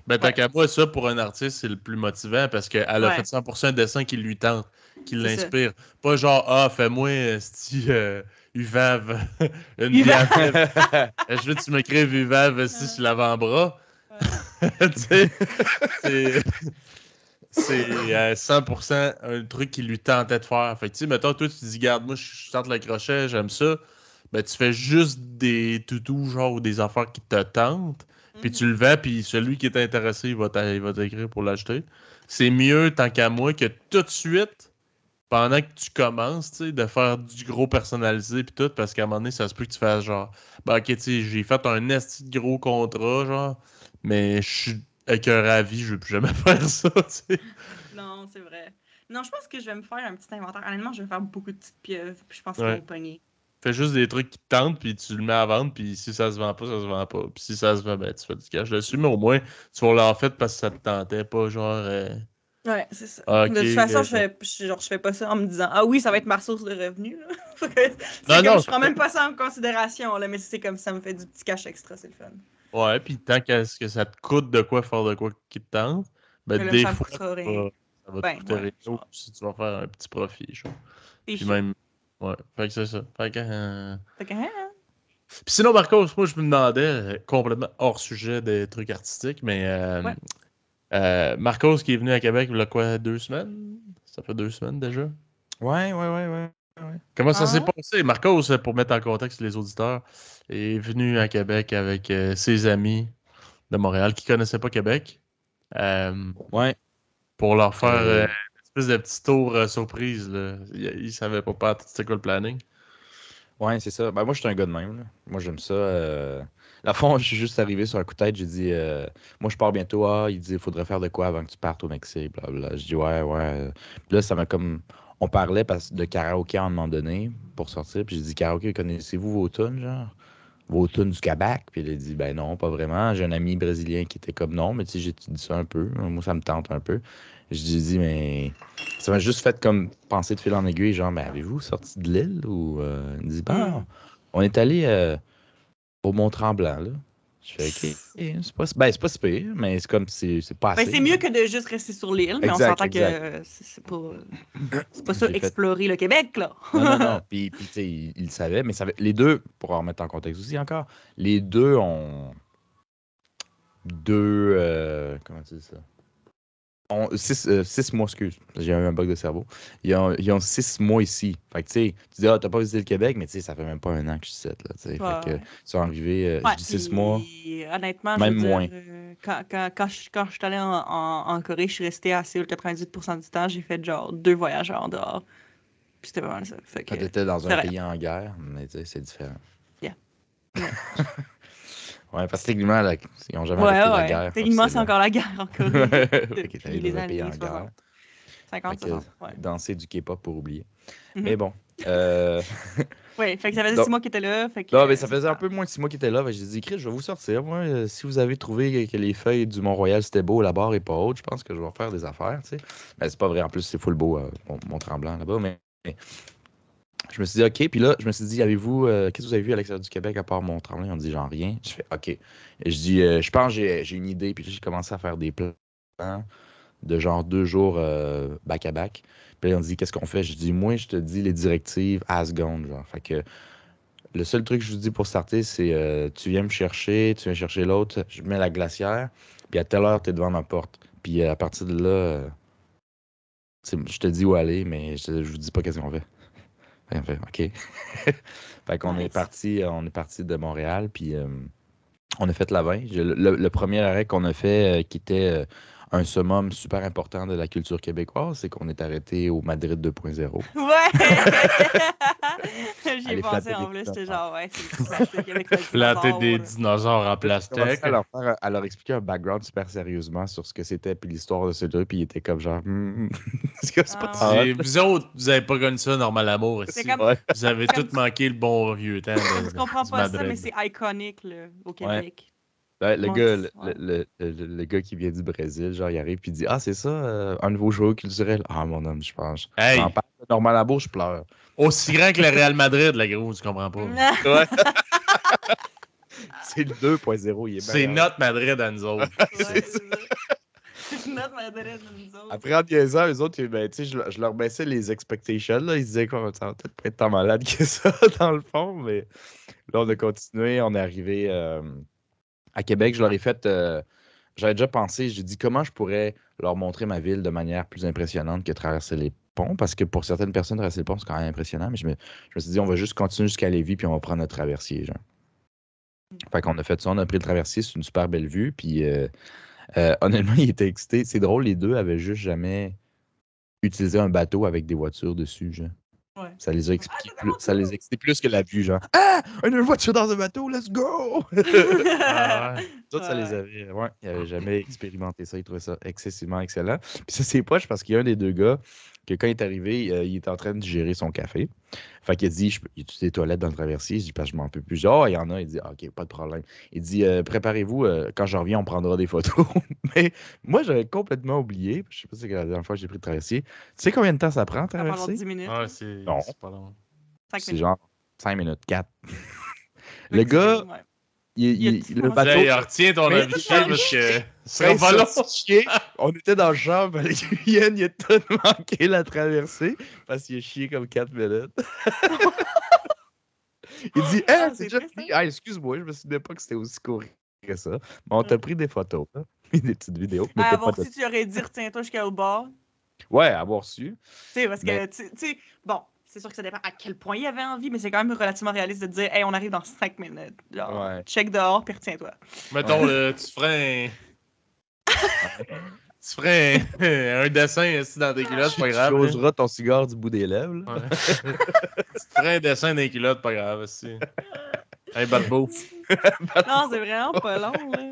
Speaker 1: Ben, tant
Speaker 2: Ouais.
Speaker 1: qu'à moi, ça, pour un artiste, c'est le plus motivant parce qu'elle a
Speaker 2: Ouais,
Speaker 1: fait 100% un dessin qui lui tente, qui
Speaker 2: c'est ça.
Speaker 1: l'inspire. Pas genre, ah, fais-moi, Uvav, une
Speaker 2: Il va.
Speaker 1: bière. Je veux que tu m'écrives Uvav si sur l'avant-bras.
Speaker 2: Ouais.
Speaker 1: Tu sais, c'est. C'est 100% un truc qui lui tentait de faire. Fait que, tu sais, mettons, toi, tu te dis, garde, moi, je tente le crochet, j'aime ça. Ben, tu fais juste des toutous, genre, ou des affaires qui te tentent. Puis tu
Speaker 2: Mhm.
Speaker 1: le vends, puis celui qui est intéressé, il va t'écrire pour l'acheter. C'est mieux, tant qu'à moi, que tout de suite, pendant que tu commences, tu sais, de faire du gros personnalisé, puis tout, parce qu'à un moment donné, ça se peut que tu fasses genre, ben, ok, tu sais, j'ai fait un esti de gros contrat, genre, mais je suis écœuré à vie, je veux plus jamais faire ça, tu sais.
Speaker 2: Non, c'est vrai. Non, je pense que je vais me faire un petit inventaire. Honnêtement, je vais faire beaucoup de petites pieuvres, puis je pense qu'ils vont
Speaker 1: Ouais.
Speaker 2: me pogner.
Speaker 1: Fais juste des trucs qui te tentent, puis tu le mets à vendre, puis si ça se vend pas, ça se vend pas. Puis si ça se vend, ben tu fais du cash dessus, mais au moins, tu vas l'avoir fait parce que ça te tentait pas, genre,
Speaker 2: Ouais, c'est ça.
Speaker 1: ah, ok.
Speaker 2: De toute façon, je fais pas ça en me disant Ah oui, ça va être ma source de revenus. Là.
Speaker 1: Non,
Speaker 2: C'est comme
Speaker 1: non,
Speaker 2: je prends même pas ça en considération, là, mais c'est comme ça me fait du petit cash extra, c'est le fun.
Speaker 1: ouais, puis tant qu'à ce que ça te coûte de quoi faire de quoi qui te tente, ben
Speaker 2: Mais là,
Speaker 1: des
Speaker 2: ça me
Speaker 1: fois,
Speaker 2: coûtera rien.
Speaker 1: ça va te
Speaker 2: Ben,
Speaker 1: coûter
Speaker 2: ouais,
Speaker 1: rien si tu vas faire un petit profit, genre.
Speaker 2: c'est
Speaker 1: Puis
Speaker 2: sûr.
Speaker 1: même, ouais, fait que c'est ça. Fait que,
Speaker 2: Fait que, hein?
Speaker 1: Puis sinon, Marcos, moi, je me demandais, complètement hors sujet des trucs artistiques, mais
Speaker 2: Ouais.
Speaker 1: Marcos qui est venu à Québec, il y a quoi, 2 semaines? Ça fait 2 semaines déjà?
Speaker 3: Ouais.
Speaker 1: Comment ça s'est
Speaker 2: Ah,
Speaker 1: passé? Marcos, pour mettre en contexte les auditeurs, est venu à Québec avec ses amis de Montréal qui connaissaient pas Québec euh,
Speaker 3: Ouais.
Speaker 1: pour leur faire
Speaker 3: Euh,
Speaker 1: une espèce de petit tour surprise. Là. Ils savaient pas c'était quoi le planning.
Speaker 3: ouais, c'est ça. Ben, moi, je suis un gars de même, là. Moi, j'aime ça. La fond, je suis juste arrivé sur un coup de tête. J'ai dit, moi, je pars bientôt. Ah, il dit, il faudrait faire de quoi avant que tu partes au Mexique. Blablabla. Je dis, ouais. Puis là, ça m'a comme. On parlait de karaoké à un moment donné pour sortir. Puis j'ai dit, karaoké, connaissez-vous vos tunes, genre? Vos tunes du Québec? Puis il a dit, ben non, pas vraiment. J'ai un ami brésilien qui était comme non, mais tu sais, j'ai dit ça un peu. Moi, ça me tente un peu. Je lui ai dit, mais ça m'a juste fait comme penser de fil en aiguille, genre, mais avez-vous sorti de l'île? Ou il me dit, bah,
Speaker 2: hmm.
Speaker 3: on est allé au Mont-Tremblant, là. Je fais, OK, c'est pas si pire, mais c'est comme, c'est pas
Speaker 2: Ben,
Speaker 3: assez,
Speaker 2: c'est mieux
Speaker 3: genre.
Speaker 2: que de juste rester sur l'île, mais on
Speaker 3: Exact,
Speaker 2: s'entend
Speaker 3: exact.
Speaker 2: que c'est pas ça
Speaker 3: J'ai fait,
Speaker 2: explorer le Québec, là.
Speaker 3: non. Puis tu sais, il le savait, mais les deux, pour en remettre en contexte aussi encore, les deux ont deux, comment tu dis ça? 6 mois, excuse. J'ai eu un bug de cerveau. Ils ont 6 mois ici. Fait que, tu sais, tu dis, t'as pas visité le Québec, mais tu sais, ça fait même pas un an que je suis ici, là, tu sais. Fait que, ils sont arrivés, je dis 6 mois,
Speaker 2: puis honnêtement, je
Speaker 3: même
Speaker 2: veux
Speaker 3: moins.
Speaker 2: dire, quand je suis allée en Corée, je suis restée à Séoul 98% du temps. J'ai fait genre 2 voyages en dehors. Puis c'était pas mal ça. Fait que,
Speaker 3: Quand t'étais dans
Speaker 2: c'est
Speaker 3: un
Speaker 2: vrai.
Speaker 3: pays en guerre, mais tu sais, c'est différent.
Speaker 2: Yeah.
Speaker 3: Ouais, parce que techniquement, ils ont jamais arrêté la guerre.
Speaker 2: Techniquement, c'est encore la guerre en Corée.
Speaker 3: Fait qu'ils étaient allés
Speaker 2: Depuis les
Speaker 3: dans un pays
Speaker 2: années
Speaker 3: en
Speaker 2: 60.
Speaker 3: guerre.
Speaker 2: 50,
Speaker 3: Fait que
Speaker 2: 60, ouais.
Speaker 3: danser du K-pop pour oublier.
Speaker 2: Mhm.
Speaker 3: Mais bon.
Speaker 2: Ouais, fait que ça faisait
Speaker 3: Donc-
Speaker 2: 6 mois qu'il était là. Fait que,
Speaker 3: Non, mais ça faisait un peu moins de 6 mois qu'il était là. J'ai dit, Chris, je vais vous sortir. Moi, si vous avez trouvé que les feuilles du Mont-Royal, c'était beau, la barre est pas haute, je pense que je vais faire des affaires, tu sais. Mais c'est pas vrai. En plus, c'est full beau, Mont-Tremblant, là-bas. Mais je me suis dit, OK. Puis là, je me suis dit, avez-vous, qu'est-ce que vous avez vu à l'extérieur du Québec à part Mont-Tremblant? Ils ont dit, genre, rien. Je fais, OK. Et je dis, je pense que j'ai une idée. Puis là, j'ai commencé à faire des plans de genre 2 jours back-à-back. Puis là, on dit, qu'est-ce qu'on fait? Je dis, moi, je te dis les directives à seconde, genre. Fait que le seul truc que je vous dis pour starter, c'est tu viens me chercher, tu viens chercher l'autre, je mets la glacière, puis à telle heure, tu es devant ma porte. Puis à partir de là, je te dis où aller, mais je vous dis pas qu'est-ce qu'on fait. Fait qu'on fait, OK. Fait qu'on est parti de Montréal, puis on a fait la 20. Le premier arrêt qu'on a fait, qui était un summum super important de la culture québécoise, c'est qu'on est arrêté au Madrid 2.0.
Speaker 2: Ouais! J'y ai
Speaker 3: Aller
Speaker 2: pensé
Speaker 3: flatter
Speaker 2: en
Speaker 3: des
Speaker 2: plus, j'étais
Speaker 3: dinosaures.
Speaker 2: genre, ouais, c'est le classique avec le
Speaker 1: Planter
Speaker 2: dinosaure.
Speaker 1: des dinosaures en
Speaker 3: J'ai commencé
Speaker 1: plastique.
Speaker 3: à leur expliquer un background super sérieusement sur ce que c'était, puis l'histoire de ce jeu, puis ils étaient comme genre, est-ce que c'est pas
Speaker 2: Ah,
Speaker 3: tant hot?
Speaker 1: Vous autres, vous avez pas connu ça, Normal Amour,
Speaker 2: C'est
Speaker 1: ici.
Speaker 2: comme-
Speaker 3: Ouais.
Speaker 1: Vous avez
Speaker 2: comme
Speaker 1: tout manqué le bon vieux temps
Speaker 2: Je comprends
Speaker 1: du
Speaker 2: pas ça, mais
Speaker 1: Madrid.
Speaker 2: c'est iconique là, au Québec.
Speaker 3: Ben, le
Speaker 2: Moi,
Speaker 3: gars,
Speaker 2: ouais.
Speaker 3: le gars qui vient du Brésil, genre, il arrive, puis il dit, ah, c'est ça, un nouveau joueur culturel. Ah, mon homme, je pense.
Speaker 1: Hey!
Speaker 3: J'en parle de Normal Amour, je pleure.
Speaker 1: Aussi grand que le Real Madrid, la gros, tu comprends pas.
Speaker 3: Ouais. C'est le 2.0, il est
Speaker 1: C'est
Speaker 3: meilleur.
Speaker 1: notre Madrid à nous autres.
Speaker 2: Ouais, c'est notre Madrid, nous autres.
Speaker 3: Après, en niaisant, eux autres, ben, tu sais, je leur baissais les expectations. Là. Ils se disaient qu'on ça va peut-être pas être tant malade que ça, dans le fond. Mais là, on a continué. On est arrivé à Québec. Je leur ai fait. J'avais déjà pensé, j'ai dit comment je pourrais leur montrer ma ville de manière plus impressionnante que traverser les ponts. Parce que pour certaines personnes, traverser les ponts, c'est quand même impressionnant. Mais je me suis dit, on va juste continuer jusqu'à Lévis, puis on va prendre notre traversier. Genre. Fait qu'on a fait ça. On a pris le traversier. C'est une super belle vue. Puis. Honnêtement, il était excité. C'est drôle, les deux avaient juste jamais utilisé un bateau avec des voitures dessus, genre.
Speaker 2: Ouais.
Speaker 3: Ça les a expliqué plus, ça les a excités plus que la vue, genre. Ah! Une voiture dans un bateau, let's go!
Speaker 1: Ah ouais.
Speaker 3: Ça, ça les avait. Ouais, ils n'avaient jamais expérimenté ça. Ils trouvaient ça excessivement excellent. Puis ça, c'est poche parce qu'il y a un des deux gars que quand il est arrivé, il était en train de gérer son café. Fait qu'il a dit, y a-tu des toilettes dans le traversier? Je dis, parce que je m'en peux plus. Ah, il y en a. Il dit, OK, pas de problème. Il dit, préparez-vous, quand je reviens, on prendra des photos. Mais moi, j'avais complètement oublié. Je sais pas si c'est la dernière fois que j'ai pris le traversier. Tu sais combien de temps ça prend,
Speaker 2: Ça prend genre
Speaker 3: traverser?
Speaker 2: 10 minutes.
Speaker 1: Ouais,
Speaker 3: Non.
Speaker 1: c'est pas long.
Speaker 2: 5
Speaker 3: C'est
Speaker 2: minutes.
Speaker 3: genre 5 minutes, 4.
Speaker 2: Ouais,
Speaker 3: Le gars,
Speaker 2: ouais.
Speaker 3: le bateau.
Speaker 1: Hey, retiens ton
Speaker 3: Mais-
Speaker 1: avis parce que ce sera
Speaker 3: Quand
Speaker 1: pas
Speaker 3: il
Speaker 1: long.
Speaker 3: sortit chier, on était dans le chambre avec Yann, il a tout manqué la traversée parce qu'il a chié comme 4 minutes. Il dit,
Speaker 2: Ah,
Speaker 3: c'est
Speaker 2: c'est
Speaker 3: déjà
Speaker 2: triste,
Speaker 3: fini.
Speaker 2: hein?
Speaker 3: Ah, excuse-moi, je me souvenais pas que c'était aussi court que ça. Mais on t'a pris des photos, hein, puis des petites vidéos. Mais
Speaker 2: À
Speaker 3: t'es
Speaker 2: avoir
Speaker 3: pas de...
Speaker 2: su, tu aurais dit, retiens-toi jusqu'au bord.
Speaker 3: Ouais, avoir su.
Speaker 2: Tu sais, parce que,
Speaker 3: Mais-
Speaker 2: tu sais, bon, c'est sûr que ça dépend à quel point il avait envie, mais c'est quand même relativement réaliste de dire, hey, on arrive dans 5 minutes. Genre,
Speaker 3: Ouais.
Speaker 2: check dehors, puis retiens-toi.
Speaker 1: Mettons, tu ferais un dessin assis dans tes culottes, c'est pas
Speaker 3: Tu
Speaker 1: grave. là.
Speaker 3: choseras ton cigare du bout des lèvres. Là.
Speaker 1: Ouais. Tu te ferais un dessin dans les culottes, pas grave. Aussi. Hey, Batbo.
Speaker 2: Non, c'est vraiment pas long, là.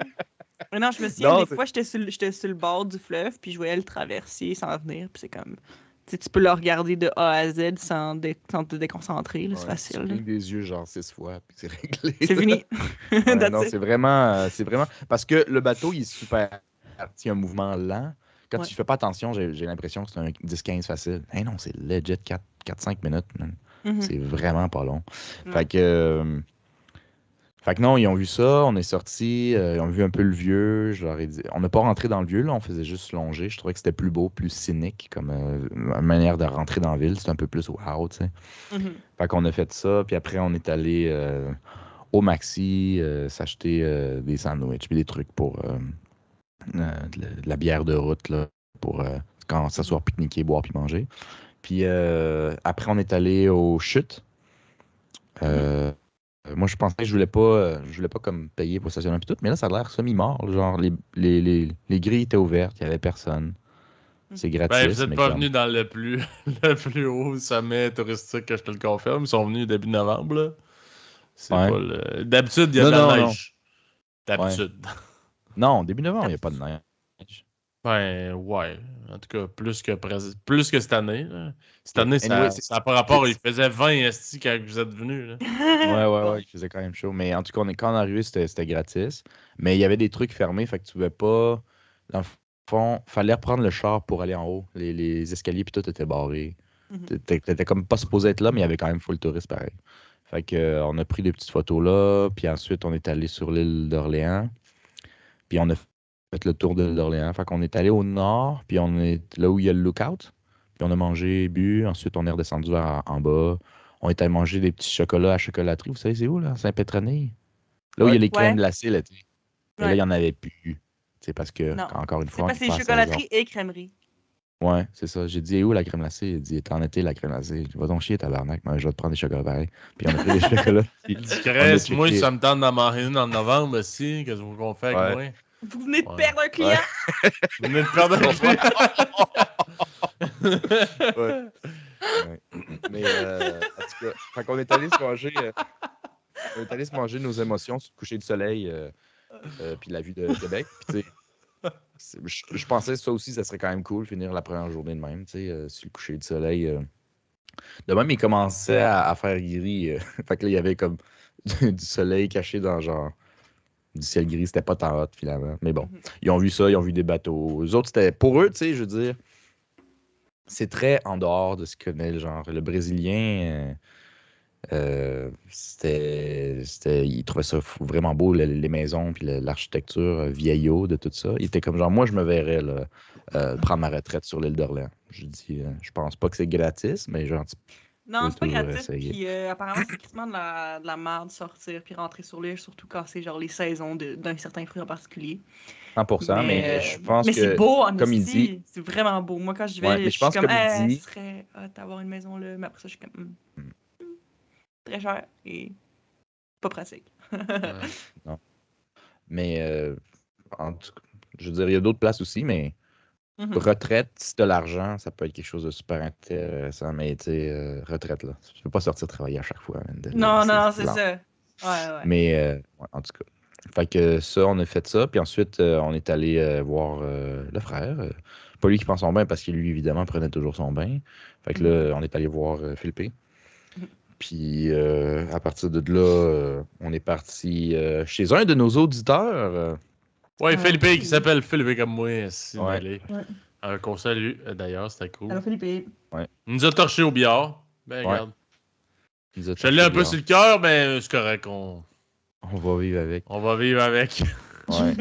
Speaker 2: Mais non, je me souviens,
Speaker 3: Non,
Speaker 2: des
Speaker 3: c'est-
Speaker 2: fois, j'étais sur le bord du fleuve, puis je voyais le traversier s'en venir, puis c'est comme... Tu sais, tu peux le regarder de A à Z sans te déconcentrer, là, c'est
Speaker 3: Ouais,
Speaker 2: facile.
Speaker 3: tu
Speaker 2: là.
Speaker 3: clignes des yeux genre 6 fois, puis c'est réglé.
Speaker 2: C'est fini.
Speaker 3: Ouais,
Speaker 2: That's
Speaker 3: non,
Speaker 2: it.
Speaker 3: c'est vraiment... Parce que le bateau, il est super... Il y a un mouvement lent. Quand
Speaker 2: Ouais.
Speaker 3: tu fais pas attention, j'ai l'impression que c'est un 10-15 facile. Hey non, c'est legit 4-5 minutes. Man.
Speaker 2: Mhm.
Speaker 3: C'est vraiment pas long.
Speaker 2: Ouais.
Speaker 3: Fait que non, ils ont vu ça, on est sortis, ils ont vu un peu le vieux. Je leur ai dit, on n'a pas rentré dans le vieux, là, on faisait juste longer. Je trouvais que c'était plus beau, plus cynique comme manière de rentrer dans la ville. C'était un peu plus wow, tu sais.
Speaker 2: Mhm.
Speaker 3: Fait qu'on a fait ça, puis après on est allé au Maxi s'acheter des sandwichs, puis des trucs pour de la bière de route, là, pour quand s'asseoir, pique-niquer, boire puis manger. Puis après, on est allé aux chutes. Moi, je pensais que je voulais pas comme payer pour le stationnement puis tout, mais là, ça a l'air semi-mort. Genre, les grilles étaient ouvertes, il n'y avait personne. C'est gratis.
Speaker 1: Ben, vous n'êtes pas venus dans le plus haut sommet touristique que je te le confirme. Ils sont venus début novembre. Là. C'est pas le... D'habitude, il y a de la neige. D'habitude.
Speaker 3: Non, début novembre, il n'y a pas de neige.
Speaker 1: Ben, ouais. En tout cas, plus que cette année. Là. Cette année, ça n'a pas rapport. Il faisait 20 esti quand vous êtes venus.
Speaker 3: Ouais, il faisait quand même chaud. Mais en tout cas, quand on est arrivé, c'était gratis. Mais il y avait des trucs fermés, fait que tu pouvais pas... Dans le fond, fallait reprendre le char pour aller en haut. Les escaliers, puis tout était barré. T'étais comme pas supposé être là, mais il y avait quand même full touriste pareil. Fait que on a pris des petites photos là, puis ensuite, on est allé sur l'île d'Orléans. Puis on a fait le tour de l'île d'Orléans. Fait qu'on est allé au nord, puis on est là où il y a le lookout. Puis on a mangé, bu. Ensuite, on est redescendu en bas. On est allé manger des petits chocolats à chocolaterie. Vous savez, c'est où, là? Saint-Pétronille? Là où il y a les crèmes glacées, là, tu sais. Et là, il n'y en avait plus. C'est parce que, encore une fois...
Speaker 2: C'est parce que c'est chocolaterie et crèmerie.
Speaker 3: Ouais, c'est ça. J'ai dit, où la crème glacée? Il dit, en été, la crème glacée. Va donc chier, tabarnak. Mais je vais te prendre des chocolats pareils. Puis on a pris des chocolats.
Speaker 1: Moi, ça me tente d'en manger une en novembre aussi. Qu'est-ce qu'on fait avec moi?
Speaker 2: Vous venez de perdre un client.
Speaker 1: Vous venez de perdre un client.
Speaker 3: Mais, en tout cas, fait qu'on est allé se manger... on est allé se manger nos émotions sur le coucher du soleil puis la vue de Québec. Puis, je pensais que ça aussi, ça serait quand même cool, finir la première journée de même, sur le coucher du soleil. De même, il commençait à faire gris. Fait que là, il y avait comme du soleil caché dans genre du ciel gris. C'était pas tant hot, finalement. Mais bon, ils ont vu ça, ils ont vu des bateaux. Eux autres, c'était... Pour eux, je veux dire, c'est très en dehors de ce que connaît le genre. Le Brésilien... il trouvait ça vraiment beau, les maisons puis l'architecture vieillot de tout ça. Il était comme genre, moi, je me verrais là, prendre ma retraite sur l'île d'Orléans. Je dis, je pense pas que c'est gratis, mais genre...
Speaker 2: Non, c'est pas gratis, puis apparemment, c'est quasiment de la merde sortir puis rentrer sur l'île, surtout quand c'est genre les saisons d'un certain fruit en particulier.
Speaker 3: 100%, mais je pense
Speaker 2: que... Mais c'est beau, en
Speaker 3: comme il dit...
Speaker 2: C'est vraiment beau. Moi, quand je vais, je suis comme, ce serait d'avoir une maison là, mais après ça, je suis comme... Très cher et pas pratique.
Speaker 3: Non. Mais, en tout cas, je veux dire, il y a d'autres places aussi, mais retraite, si t'as l'argent, ça peut être quelque chose de super intéressant. Mais, tu sais, retraite, là, tu peux pas sortir travailler à chaque fois.
Speaker 2: Non, c'est ça. Ouais.
Speaker 3: Mais, en tout cas. Fait que ça, on a fait ça. Puis ensuite, on est allé voir le frère. Pas lui qui prend son bain, parce que lui, évidemment, prenait toujours son bain. Fait que là, on est allé voir Philippe. Puis à partir de là, on est parti chez un de nos auditeurs.
Speaker 1: Ouais, Philippe, qui s'appelle Philippe comme moi. Qu'on salue, d'ailleurs, c'était cool.
Speaker 2: Alors, Philippe.
Speaker 3: Ouais.
Speaker 1: Il nous a torché au billard. Ben, regarde. Je l'ai un peu sur le cœur, mais c'est correct. On
Speaker 3: va vivre avec.
Speaker 1: On va vivre avec.
Speaker 3: Ouais.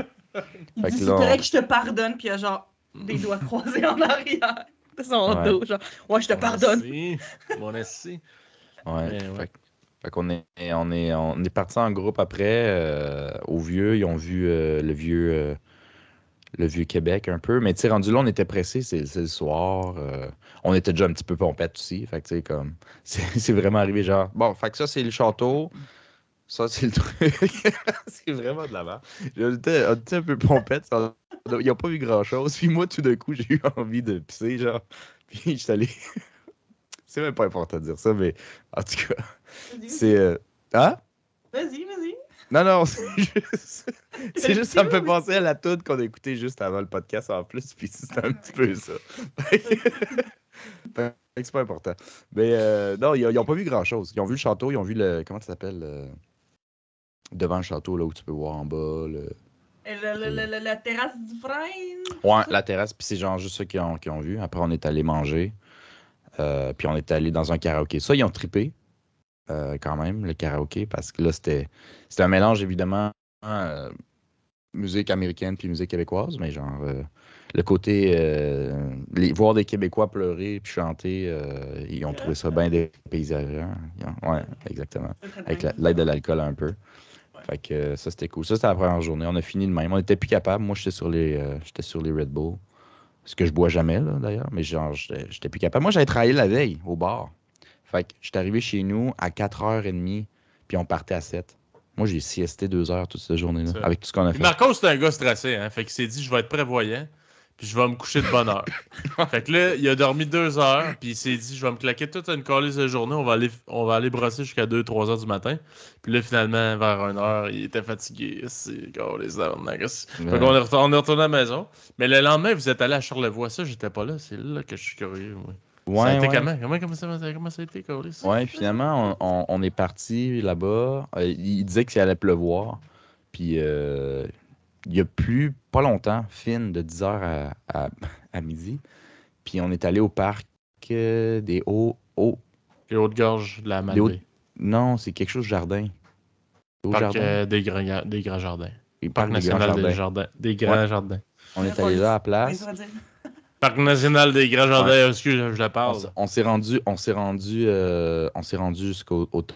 Speaker 2: Il dit, c'est correct que je te pardonne, puis il y a genre des doigts croisés en arrière de son dos. Genre, ouais, je te pardonne.
Speaker 1: Mon essai.
Speaker 3: Ouais. Fait qu'on est parti en groupe après au Vieux. Ils ont vu le vieux Québec un peu. Mais tu sais, rendu là, on était pressés. C'est le soir. On était déjà un petit peu pompettes aussi. Fait que tu sais, comme... C'est vraiment arrivé genre... Bon, fait que ça, c'est le château. Ça, c'est le truc. C'est vraiment de la merde. On était un peu pompettes. Ils n'ont pas vu grand-chose. Puis moi, tout d'un coup, j'ai eu envie de pisser, genre. Puis je suis allé... C'est même pas important de dire ça, mais en tout cas, c'est... Hein?
Speaker 2: Vas-y.
Speaker 3: Non, c'est juste... ça me fait penser à la tune qu'on a écoutée juste avant le podcast en plus, puis c'est un petit peu ça. C'est pas important. Mais non, ils n'ont pas vu grand-chose. Ils ont vu le château, ils ont vu le... Comment ça s'appelle? Devant le château, là où tu peux voir en bas,
Speaker 2: la terrasse du frein?
Speaker 3: Ouais, la terrasse, puis c'est genre juste ceux qui ont vu. Après, on est allé manger. Puis on est allé dans un karaoké. Ça, ils ont trippé quand même, le karaoké, parce que là, c'était un mélange, évidemment, musique américaine puis musique québécoise, mais genre, le côté, voir des Québécois pleurer puis chanter, ils ont trouvé ça bien dépaysant. Ouais, exactement. Avec l'aide de l'alcool un peu. Fait que ça, c'était cool. Ça, c'était la première journée. On a fini de même. On n'était plus capable. Moi, j'étais sur les Red Bull. Ce que je bois jamais, là, d'ailleurs. Mais genre, j'étais plus capable. Moi, j'avais travaillé la veille au bar. Fait que j'étais arrivé chez nous à 4h30, puis on partait à 7. Moi, j'ai siesté 2 heures toute cette journée-là, avec tout ce qu'on a fait.
Speaker 1: Marco, c'est un gars stressé, hein. Fait qu'il s'est dit, je vais être prévoyant, puis je vais me coucher de bonne heure. Fait que là, il a dormi 2 heures, puis il s'est dit, je vais me claquer toute une calice de journée, on va aller brosser jusqu'à 2-3 heures du matin. Puis là, finalement, vers 1 heure, il était fatigué. C'est calice d'arnaque. Fait qu'on est retourné à la maison. Mais le lendemain, vous êtes allé à Charlevoix. Ça, j'étais pas là. C'est là que je suis curieux, moi. Ça a été comment ça a été, Carlis?
Speaker 3: Ouais, finalement, on est parti là-bas. Il disait qu'il allait pleuvoir. Puis il y a plu pas longtemps, fine, de 10h à midi. Puis on est allé au parc des
Speaker 1: Les Hautes-Gorges de la Malbaie.
Speaker 3: Non, c'est quelque chose de jardin.
Speaker 1: Parc des Grands Jardins.
Speaker 3: Parc
Speaker 1: national des Grands Jardins.
Speaker 3: On est allé là à la place.
Speaker 1: Parc national des Grands Jardins, excuse, je la parle.
Speaker 3: On s'est rendu jusqu'au top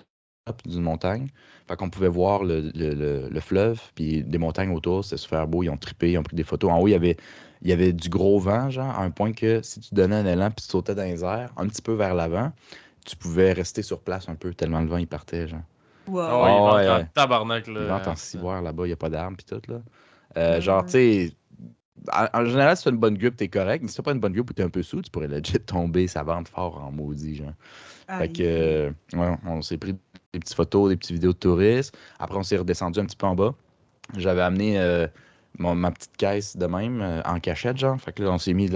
Speaker 3: d'une montagne. Fait qu'on pouvait voir le fleuve, puis des montagnes autour, c'était super beau. Ils ont trippé, ils ont pris des photos. En haut, il y avait du gros vent, genre, à un point que si tu donnais un élan puis tu sautais dans les airs, un petit peu vers l'avant, tu pouvais rester sur place un peu, tellement le vent, il partait, genre.
Speaker 1: Wow. Il vente en tabarnak, là.
Speaker 3: Il vente en ciboire, là-bas, il n'y a pas d'armes, puis tout, là. Genre, tu sais... En général, si tu fais une bonne grippe, t'es correct. Mais si tu fais pas une bonne grippe ou t'es un peu sous, tu pourrais legit tomber, ça vente fort en maudit, genre. Fait que, on s'est pris des petites photos, des petites vidéos de touristes. Après, on s'est redescendu un petit peu en bas. J'avais amené ma petite caisse de même, en cachette, genre. Fait que là, on s'est mis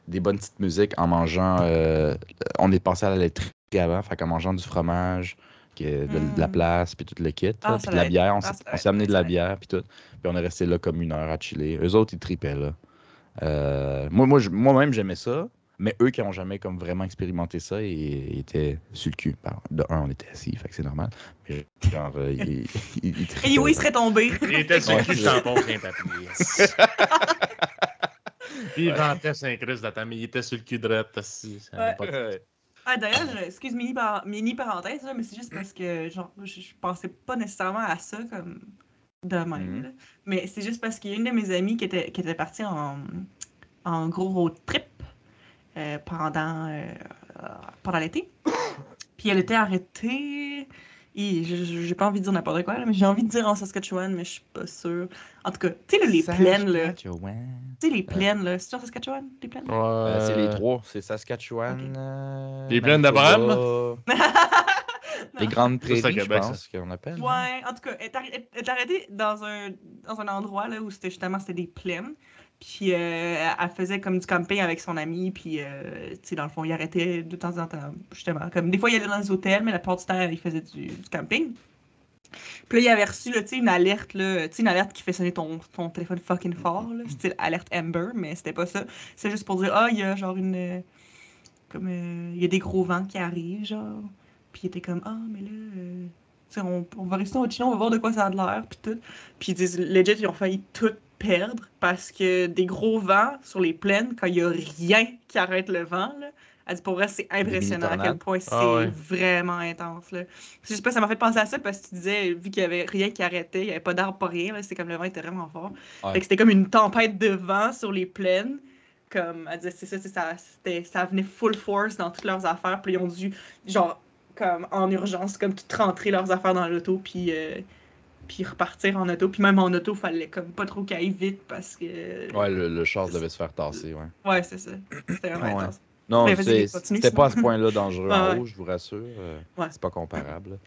Speaker 3: des bonnes petites musiques en mangeant... on est passé à la laiterie avant, fait qu'en mangeant du fromage, de la place, puis tout le kit. Puis de la bière. On s'est amené de la bière, puis tout. Puis on est resté là comme 1 heure à chiller. Eux autres, ils trippaient, là. Moi-même, j'aimais ça. Mais eux qui n'ont jamais comme vraiment expérimenté ça, ils étaient sur le cul. De un, on était assis, fait que c'est normal. Mais genre, ils trippaient.
Speaker 2: Et oui, il serait tombé.
Speaker 1: Il était sur le cul, je tampon, rien papier. Puis il vantait Saint-Christ d'attendre, mais il était sur le cul de rette, assis.
Speaker 2: D'ailleurs, excuse mini parenthèse, là, mais c'est juste parce que genre, je pensais pas nécessairement à ça comme de même. Là. Mais c'est juste parce qu'il y a une de mes amies qui était partie en gros road trip pendant l'été. Puis elle était arrêtée. J'ai pas envie de dire n'importe quoi, là, mais j'ai envie de dire en Saskatchewan, mais je suis pas sûre. En tout cas, tu sais, les plaines, là. Tu sais, les plaines, là. C'est-tu en Saskatchewan, les plaines?
Speaker 3: C'est les trois. C'est Saskatchewan.
Speaker 1: Okay. Les plaines d'Abraham?
Speaker 3: Les grandes prairies, je pense qu'on appelle.
Speaker 2: Ouais, en tout cas, elle est arrêtée dans un endroit là, où c'était des plaines. Puis elle faisait comme du camping avec son ami, puis tu sais, dans le fond, il arrêtait de temps en temps, justement. Comme des fois, il allait dans les hôtels, mais la plupart du temps, il faisait du camping. Puis là, il avait reçu, tu sais, une alerte, là, tu sais, une alerte qui fait sonner ton téléphone fucking fort, là, style alerte Amber, mais c'était pas ça. C'est juste pour dire, il y a genre il y a des gros vents qui arrivent, genre. Puis il était comme, mais là, tu sais, on va rester en Chine, on va voir de quoi ça a de l'air, puis tout. Puis ils disent, legit, ils ont failli tout perdre parce que des gros vents sur les plaines, quand il y a rien qui arrête le vent, là, elle dit, pour vrai, c'est impressionnant à quel point c'est vraiment intense, là. Je sais pas, ça m'a fait penser à ça parce que tu disais, vu qu'il y avait rien qui arrêtait, il y avait pas d'arbre, pas rien, là, c'est comme le vent était vraiment fort. Fait que c'était comme une tempête de vent sur les plaines. Comme, elle disait, ça venait full force dans toutes leurs affaires, puis ils ont dû, genre, comme en urgence, comme tout rentrer leurs affaires dans l'auto, puis repartir en auto. Puis même en auto, fallait comme pas trop qu'elle aille vite parce que...
Speaker 3: Ouais, le char devait se faire tasser, ouais.
Speaker 2: Ouais, c'est ça. C'était vraiment intense.
Speaker 3: Non, c'était pas à ce point-là dangereux en haut, je vous rassure. C'est pas comparable.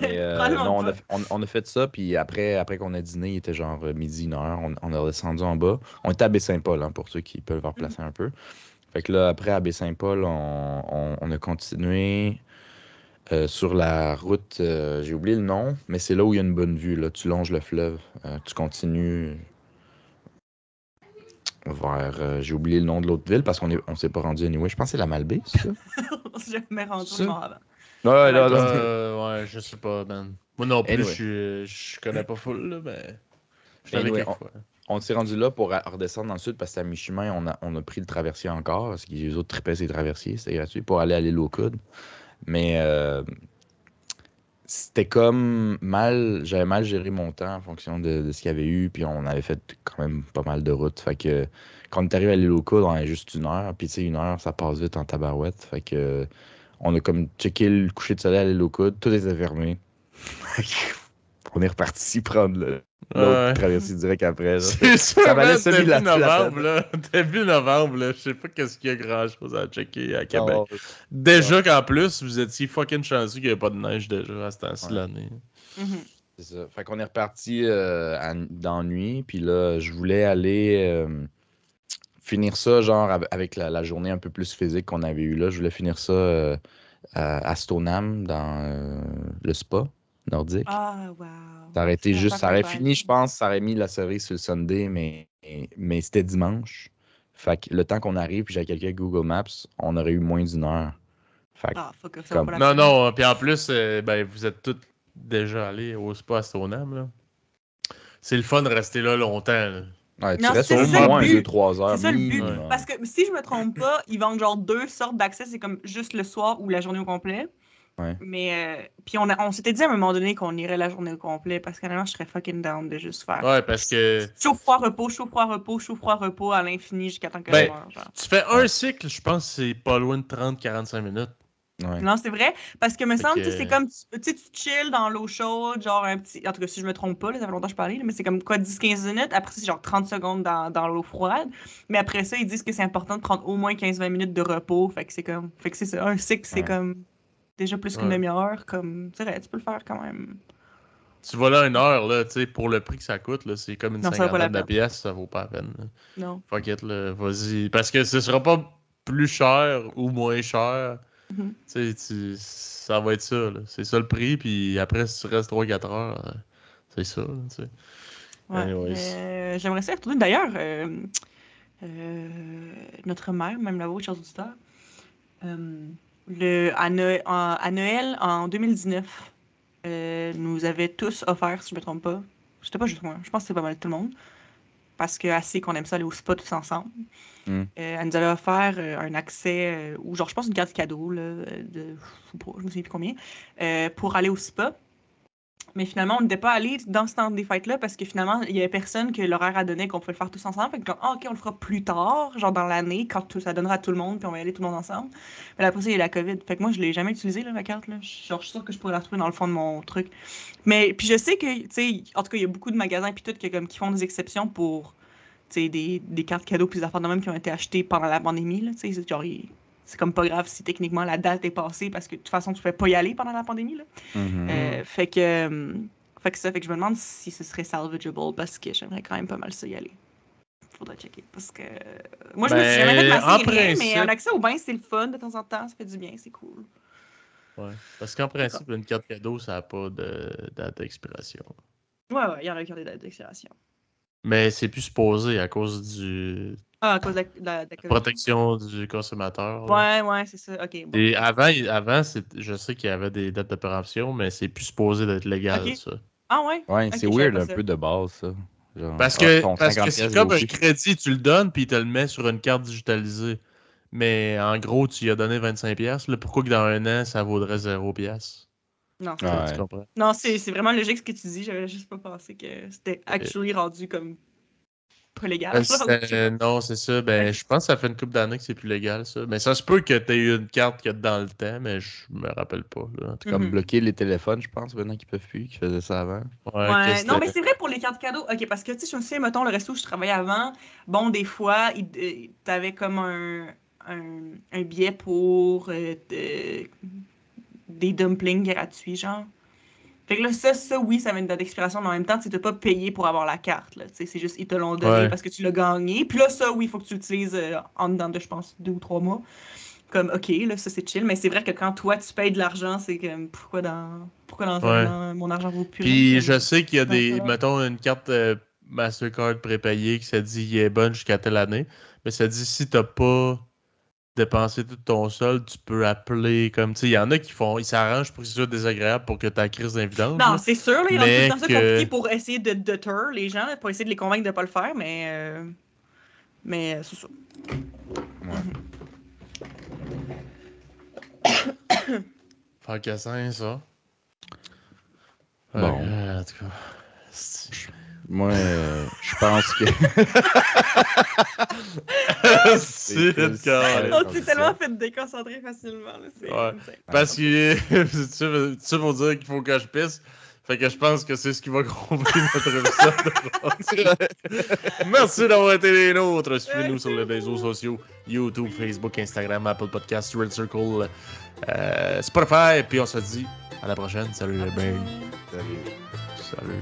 Speaker 3: Mais non, on a fait ça, puis après qu'on a dîné, il était genre midi, 1h, on est redescendu en bas. On était à Baie-Saint-Paul, hein, pour ceux qui peuvent replacer un peu. Fait que là, après, à Baie-Saint-Paul, on a continué... sur la route, j'ai oublié le nom, mais c'est là où il y a une bonne vue. Là. Tu longes le fleuve, tu continues vers... j'ai oublié le nom de l'autre ville parce qu'on s'est pas rendu anyway. Je pense que c'est la Malbaie, c'est ça?
Speaker 2: On s'est jamais rendu avant.
Speaker 1: Ouais, je sais pas, man. Moi non plus, je connais pas full, là, mais...
Speaker 3: On s'est rendu là pour redescendre dans le sud parce que à mi-chemin, on a pris le traversier encore parce que les autres tripaient ces traversiers, c'était gratuit, pour aller à l'île aux Coudes. Mais c'était comme j'avais mal géré mon temps en fonction de ce qu'il y avait eu, puis on avait fait quand même pas mal de routes. Fait que quand on est arrivé à l'île aux Coudes, on avait juste 1 heure, puis tu sais, 1 heure, ça passe vite en tabarouette. Fait que on a comme checké le coucher de soleil à l'île aux Coudes, tout était fermé. On est reparti prendre l'autre traversée direct après.
Speaker 1: C'est ça,
Speaker 3: ça valait
Speaker 1: début
Speaker 3: la
Speaker 1: novembre, là. Début novembre, là. Je sais pas qu'est-ce qu'il y a grand-chose à checker à Québec.
Speaker 3: Non,
Speaker 1: déjà qu'en plus, vous étiez fucking chanceux qu'il n'y avait pas de neige déjà à ce temps-ci de l'année.
Speaker 3: C'est ça. Fait qu'on est reparti dans la nuit, puis là, je voulais aller finir ça, genre, avec la journée un peu plus physique qu'on avait eue là. Je voulais finir ça à Stoneham, dans le spa nordique.
Speaker 2: Ah, wow.
Speaker 3: Ça aurait été juste, ça aurait fini, je pense, ça aurait mis la cerise sur le Sunday, mais c'était dimanche. Fait que le temps qu'on arrive, puis j'ai calculé Google Maps, on aurait eu moins d'1 heure. Fait que,
Speaker 2: fuck, ça va pas la
Speaker 1: non,
Speaker 2: peine.
Speaker 1: non, puis en plus, ben, vous êtes tous déjà allés au spa à Stoneham, là. C'est le fun de rester là longtemps, là.
Speaker 3: Ouais, tu
Speaker 2: Non,
Speaker 3: restes
Speaker 2: c'est
Speaker 3: au
Speaker 2: ça
Speaker 3: moins
Speaker 2: le but.
Speaker 3: 2-3 heures.
Speaker 2: C'est ça le but.
Speaker 3: minimum.
Speaker 2: Parce que si je me trompe pas, ils vendent genre 2 sortes d'accès. C'est comme juste le soir ou la journée au complet.
Speaker 3: Ouais.
Speaker 2: Mais puis on s'était dit à un moment donné qu'on irait la journée au complet parce qu'honnêtement, je serais fucking down de juste faire.
Speaker 1: Ouais, parce que.
Speaker 2: Chaud, froid, repos, chaud, froid, repos, chaud, froid, repos à l'infini jusqu'à temps que
Speaker 1: Ben,
Speaker 2: je meure, genre.
Speaker 1: tu fais un cycle, je pense que c'est pas loin de 30-45 minutes.
Speaker 3: Ouais.
Speaker 2: Non, c'est vrai. Parce que me
Speaker 1: Fait
Speaker 2: semble,
Speaker 1: que-
Speaker 2: tu sais, c'est comme, tu sais, tu chill dans l'eau chaude, genre un petit. En tout cas, si je me trompe pas, là, ça fait longtemps que je parlais, là, mais c'est comme quoi 10-15 minutes. Après, c'est genre 30 secondes dans l'eau froide. Mais après ça, ils disent que c'est important de prendre au moins 15-20 minutes de repos. Fait que c'est comme. Fait que c'est ça. Un cycle, c'est
Speaker 3: Ouais.
Speaker 2: comme déjà plus qu'une
Speaker 1: Ouais.
Speaker 2: demi-heure. Comme. C'est vrai, tu peux le faire quand même.
Speaker 1: Tu vas là 1 heure, là, tu sais, pour le prix que ça coûte, là, c'est comme une
Speaker 2: Non, ça vaut pas la
Speaker 1: cinquantaine de
Speaker 2: peine.
Speaker 1: pièces, ça vaut pas la peine. Là.
Speaker 2: Non.
Speaker 1: Fuck it, là, vas-y. Parce que ce sera pas plus cher ou moins cher.
Speaker 2: Mhm.
Speaker 1: Tu sais, ça va être ça, là. C'est ça le prix, puis après, si tu restes 3-4 heures, c'est ça, là, tu sais.
Speaker 2: Ouais.
Speaker 1: Anyways.
Speaker 2: J'aimerais ça y retourner. D'ailleurs, notre mère, même la vôtre, chers auditeurs, à Noël en 2019, nous avait tous offert, si je me trompe pas, c'était pas juste moi, je pense que c'est pas mal tout le monde, parce qu'elle sait qu'on aime ça aller au spa tous ensemble. Elle nous avait offert un accès, ou genre, je pense une carte cadeau, là, je me souviens plus combien, pour aller au spa. Mais finalement, on n'était pas allé dans ce temps des fêtes-là parce que finalement, il y avait personne que l'horaire a donné qu'on pouvait le faire tous ensemble. Fait que, genre, OK, on le fera plus tard, genre dans l'année, quand ça donnera à tout le monde, puis on va y aller tout le monde ensemble. Mais après ça, il y a la COVID. Fait que moi, je l'ai jamais utilisé, là, ma carte. Là. Genre, je suis sûre que je pourrais la retrouver dans le fond de mon truc. Mais, puis je sais que, tu sais, en tout cas, il y a beaucoup de magasins, puis tout, qui font des exceptions pour, tu sais, des cartes cadeaux, puis des affaires de même qui ont été achetées pendant la pandémie, là. Tu sais, genre, c'est comme pas grave si techniquement la date est passée parce que de toute façon, tu pouvais pas y aller pendant la pandémie, là. Fait que je me demande si ce serait salvageable parce que j'aimerais quand même pas mal ça y aller. Faudrait checker parce que moi je me suis jamais fait masser rien, mais un accès au bain c'est le fun de temps en temps, ça fait du bien, c'est cool.
Speaker 1: Ouais, parce qu'en principe, une carte cadeau, ça n'a pas de date d'expiration.
Speaker 2: Ouais, il y en a qui ont des dates d'expiration.
Speaker 1: Mais c'est plus supposé à cause du.
Speaker 2: Ah, à cause de la
Speaker 1: protection du consommateur.
Speaker 2: Ouais, c'est ça. OK. Bon.
Speaker 1: Et avant je sais qu'il y avait des dates de péremption, mais c'est plus supposé d'être légal, ça.
Speaker 2: Ah ouais?
Speaker 3: Ouais, c'est weird un peu de base, ça. Genre,
Speaker 1: parce que c'est comme un crédit, tu le donnes, puis il te le met sur une carte digitalisée. Mais en gros, tu lui as donné 25$. Là, pourquoi que dans 1 an, ça vaudrait 0$?
Speaker 2: Non,
Speaker 1: tu comprends?
Speaker 2: Non, c'est vraiment logique ce que tu dis. J'avais juste pas pensé que c'était actually rendu comme pas légal.
Speaker 1: Non, c'est ça. Ben, je pense que ça fait une couple d'années que c'est plus légal, ça. Mais ça se peut que tu aies eu une carte qui est dans le temps, mais je me rappelle pas. Là.
Speaker 3: Comme bloquer les téléphones, je pense, maintenant qu'ils peuvent plus, qu'ils faisaient ça avant.
Speaker 2: Ouais. Non, mais c'est vrai pour les cartes cadeaux. OK, parce que, tu sais, je me souviens, mettons, le resto où je travaillais avant, bon, des fois, t'avais comme un billet pour des dumplings gratuits, genre. Fait que là, ça, oui, ça avait une date d'expiration, mais en même temps, tu n'as pas payé pour avoir la carte. Là, c'est juste, ils te l'ont donné parce que tu l'as gagné. Puis là, ça, oui, il faut que tu l'utilises en dedans de, je pense, 2 ou 3 mois. Comme, OK, là, ça, c'est chill. Mais c'est vrai que quand toi, tu payes de l'argent, c'est comme, pourquoi dans un an, mon argent vaut plus rien?
Speaker 1: Puis je sais qu'il y a des, mettons, une carte Mastercard prépayée qui ça dit qu'il est bonne jusqu'à telle année. Mais ça dit si t'as pas dépenser tout ton solde, tu peux appeler comme, tu sais, il y en a qui ils s'arrangent pour que ce soit désagréable pour que ta crise d'invidence.
Speaker 2: Non, c'est sûr, là, ils rendent tout le temps ça compliqué pour essayer de deter les gens, pour essayer de les convaincre de ne pas le faire, mais c'est ça.
Speaker 1: Faire cassin, ça.
Speaker 3: Bon.
Speaker 1: En tout cas.
Speaker 3: Moi, je pense que.
Speaker 2: On s'est tellement fait déconcentrer facilement. Là,
Speaker 1: parce que ça pour dire qu'il faut que je pisse. Fait que je pense que c'est ce qui va grouper notre épisode. Merci d'avoir été les nôtres. Suivez-nous sur les réseaux sociaux YouTube, Facebook, Instagram, Apple Podcasts, Red Circle, Spotify. Puis on se dit à la prochaine. Salut les bains.
Speaker 3: Salut.
Speaker 1: Salut.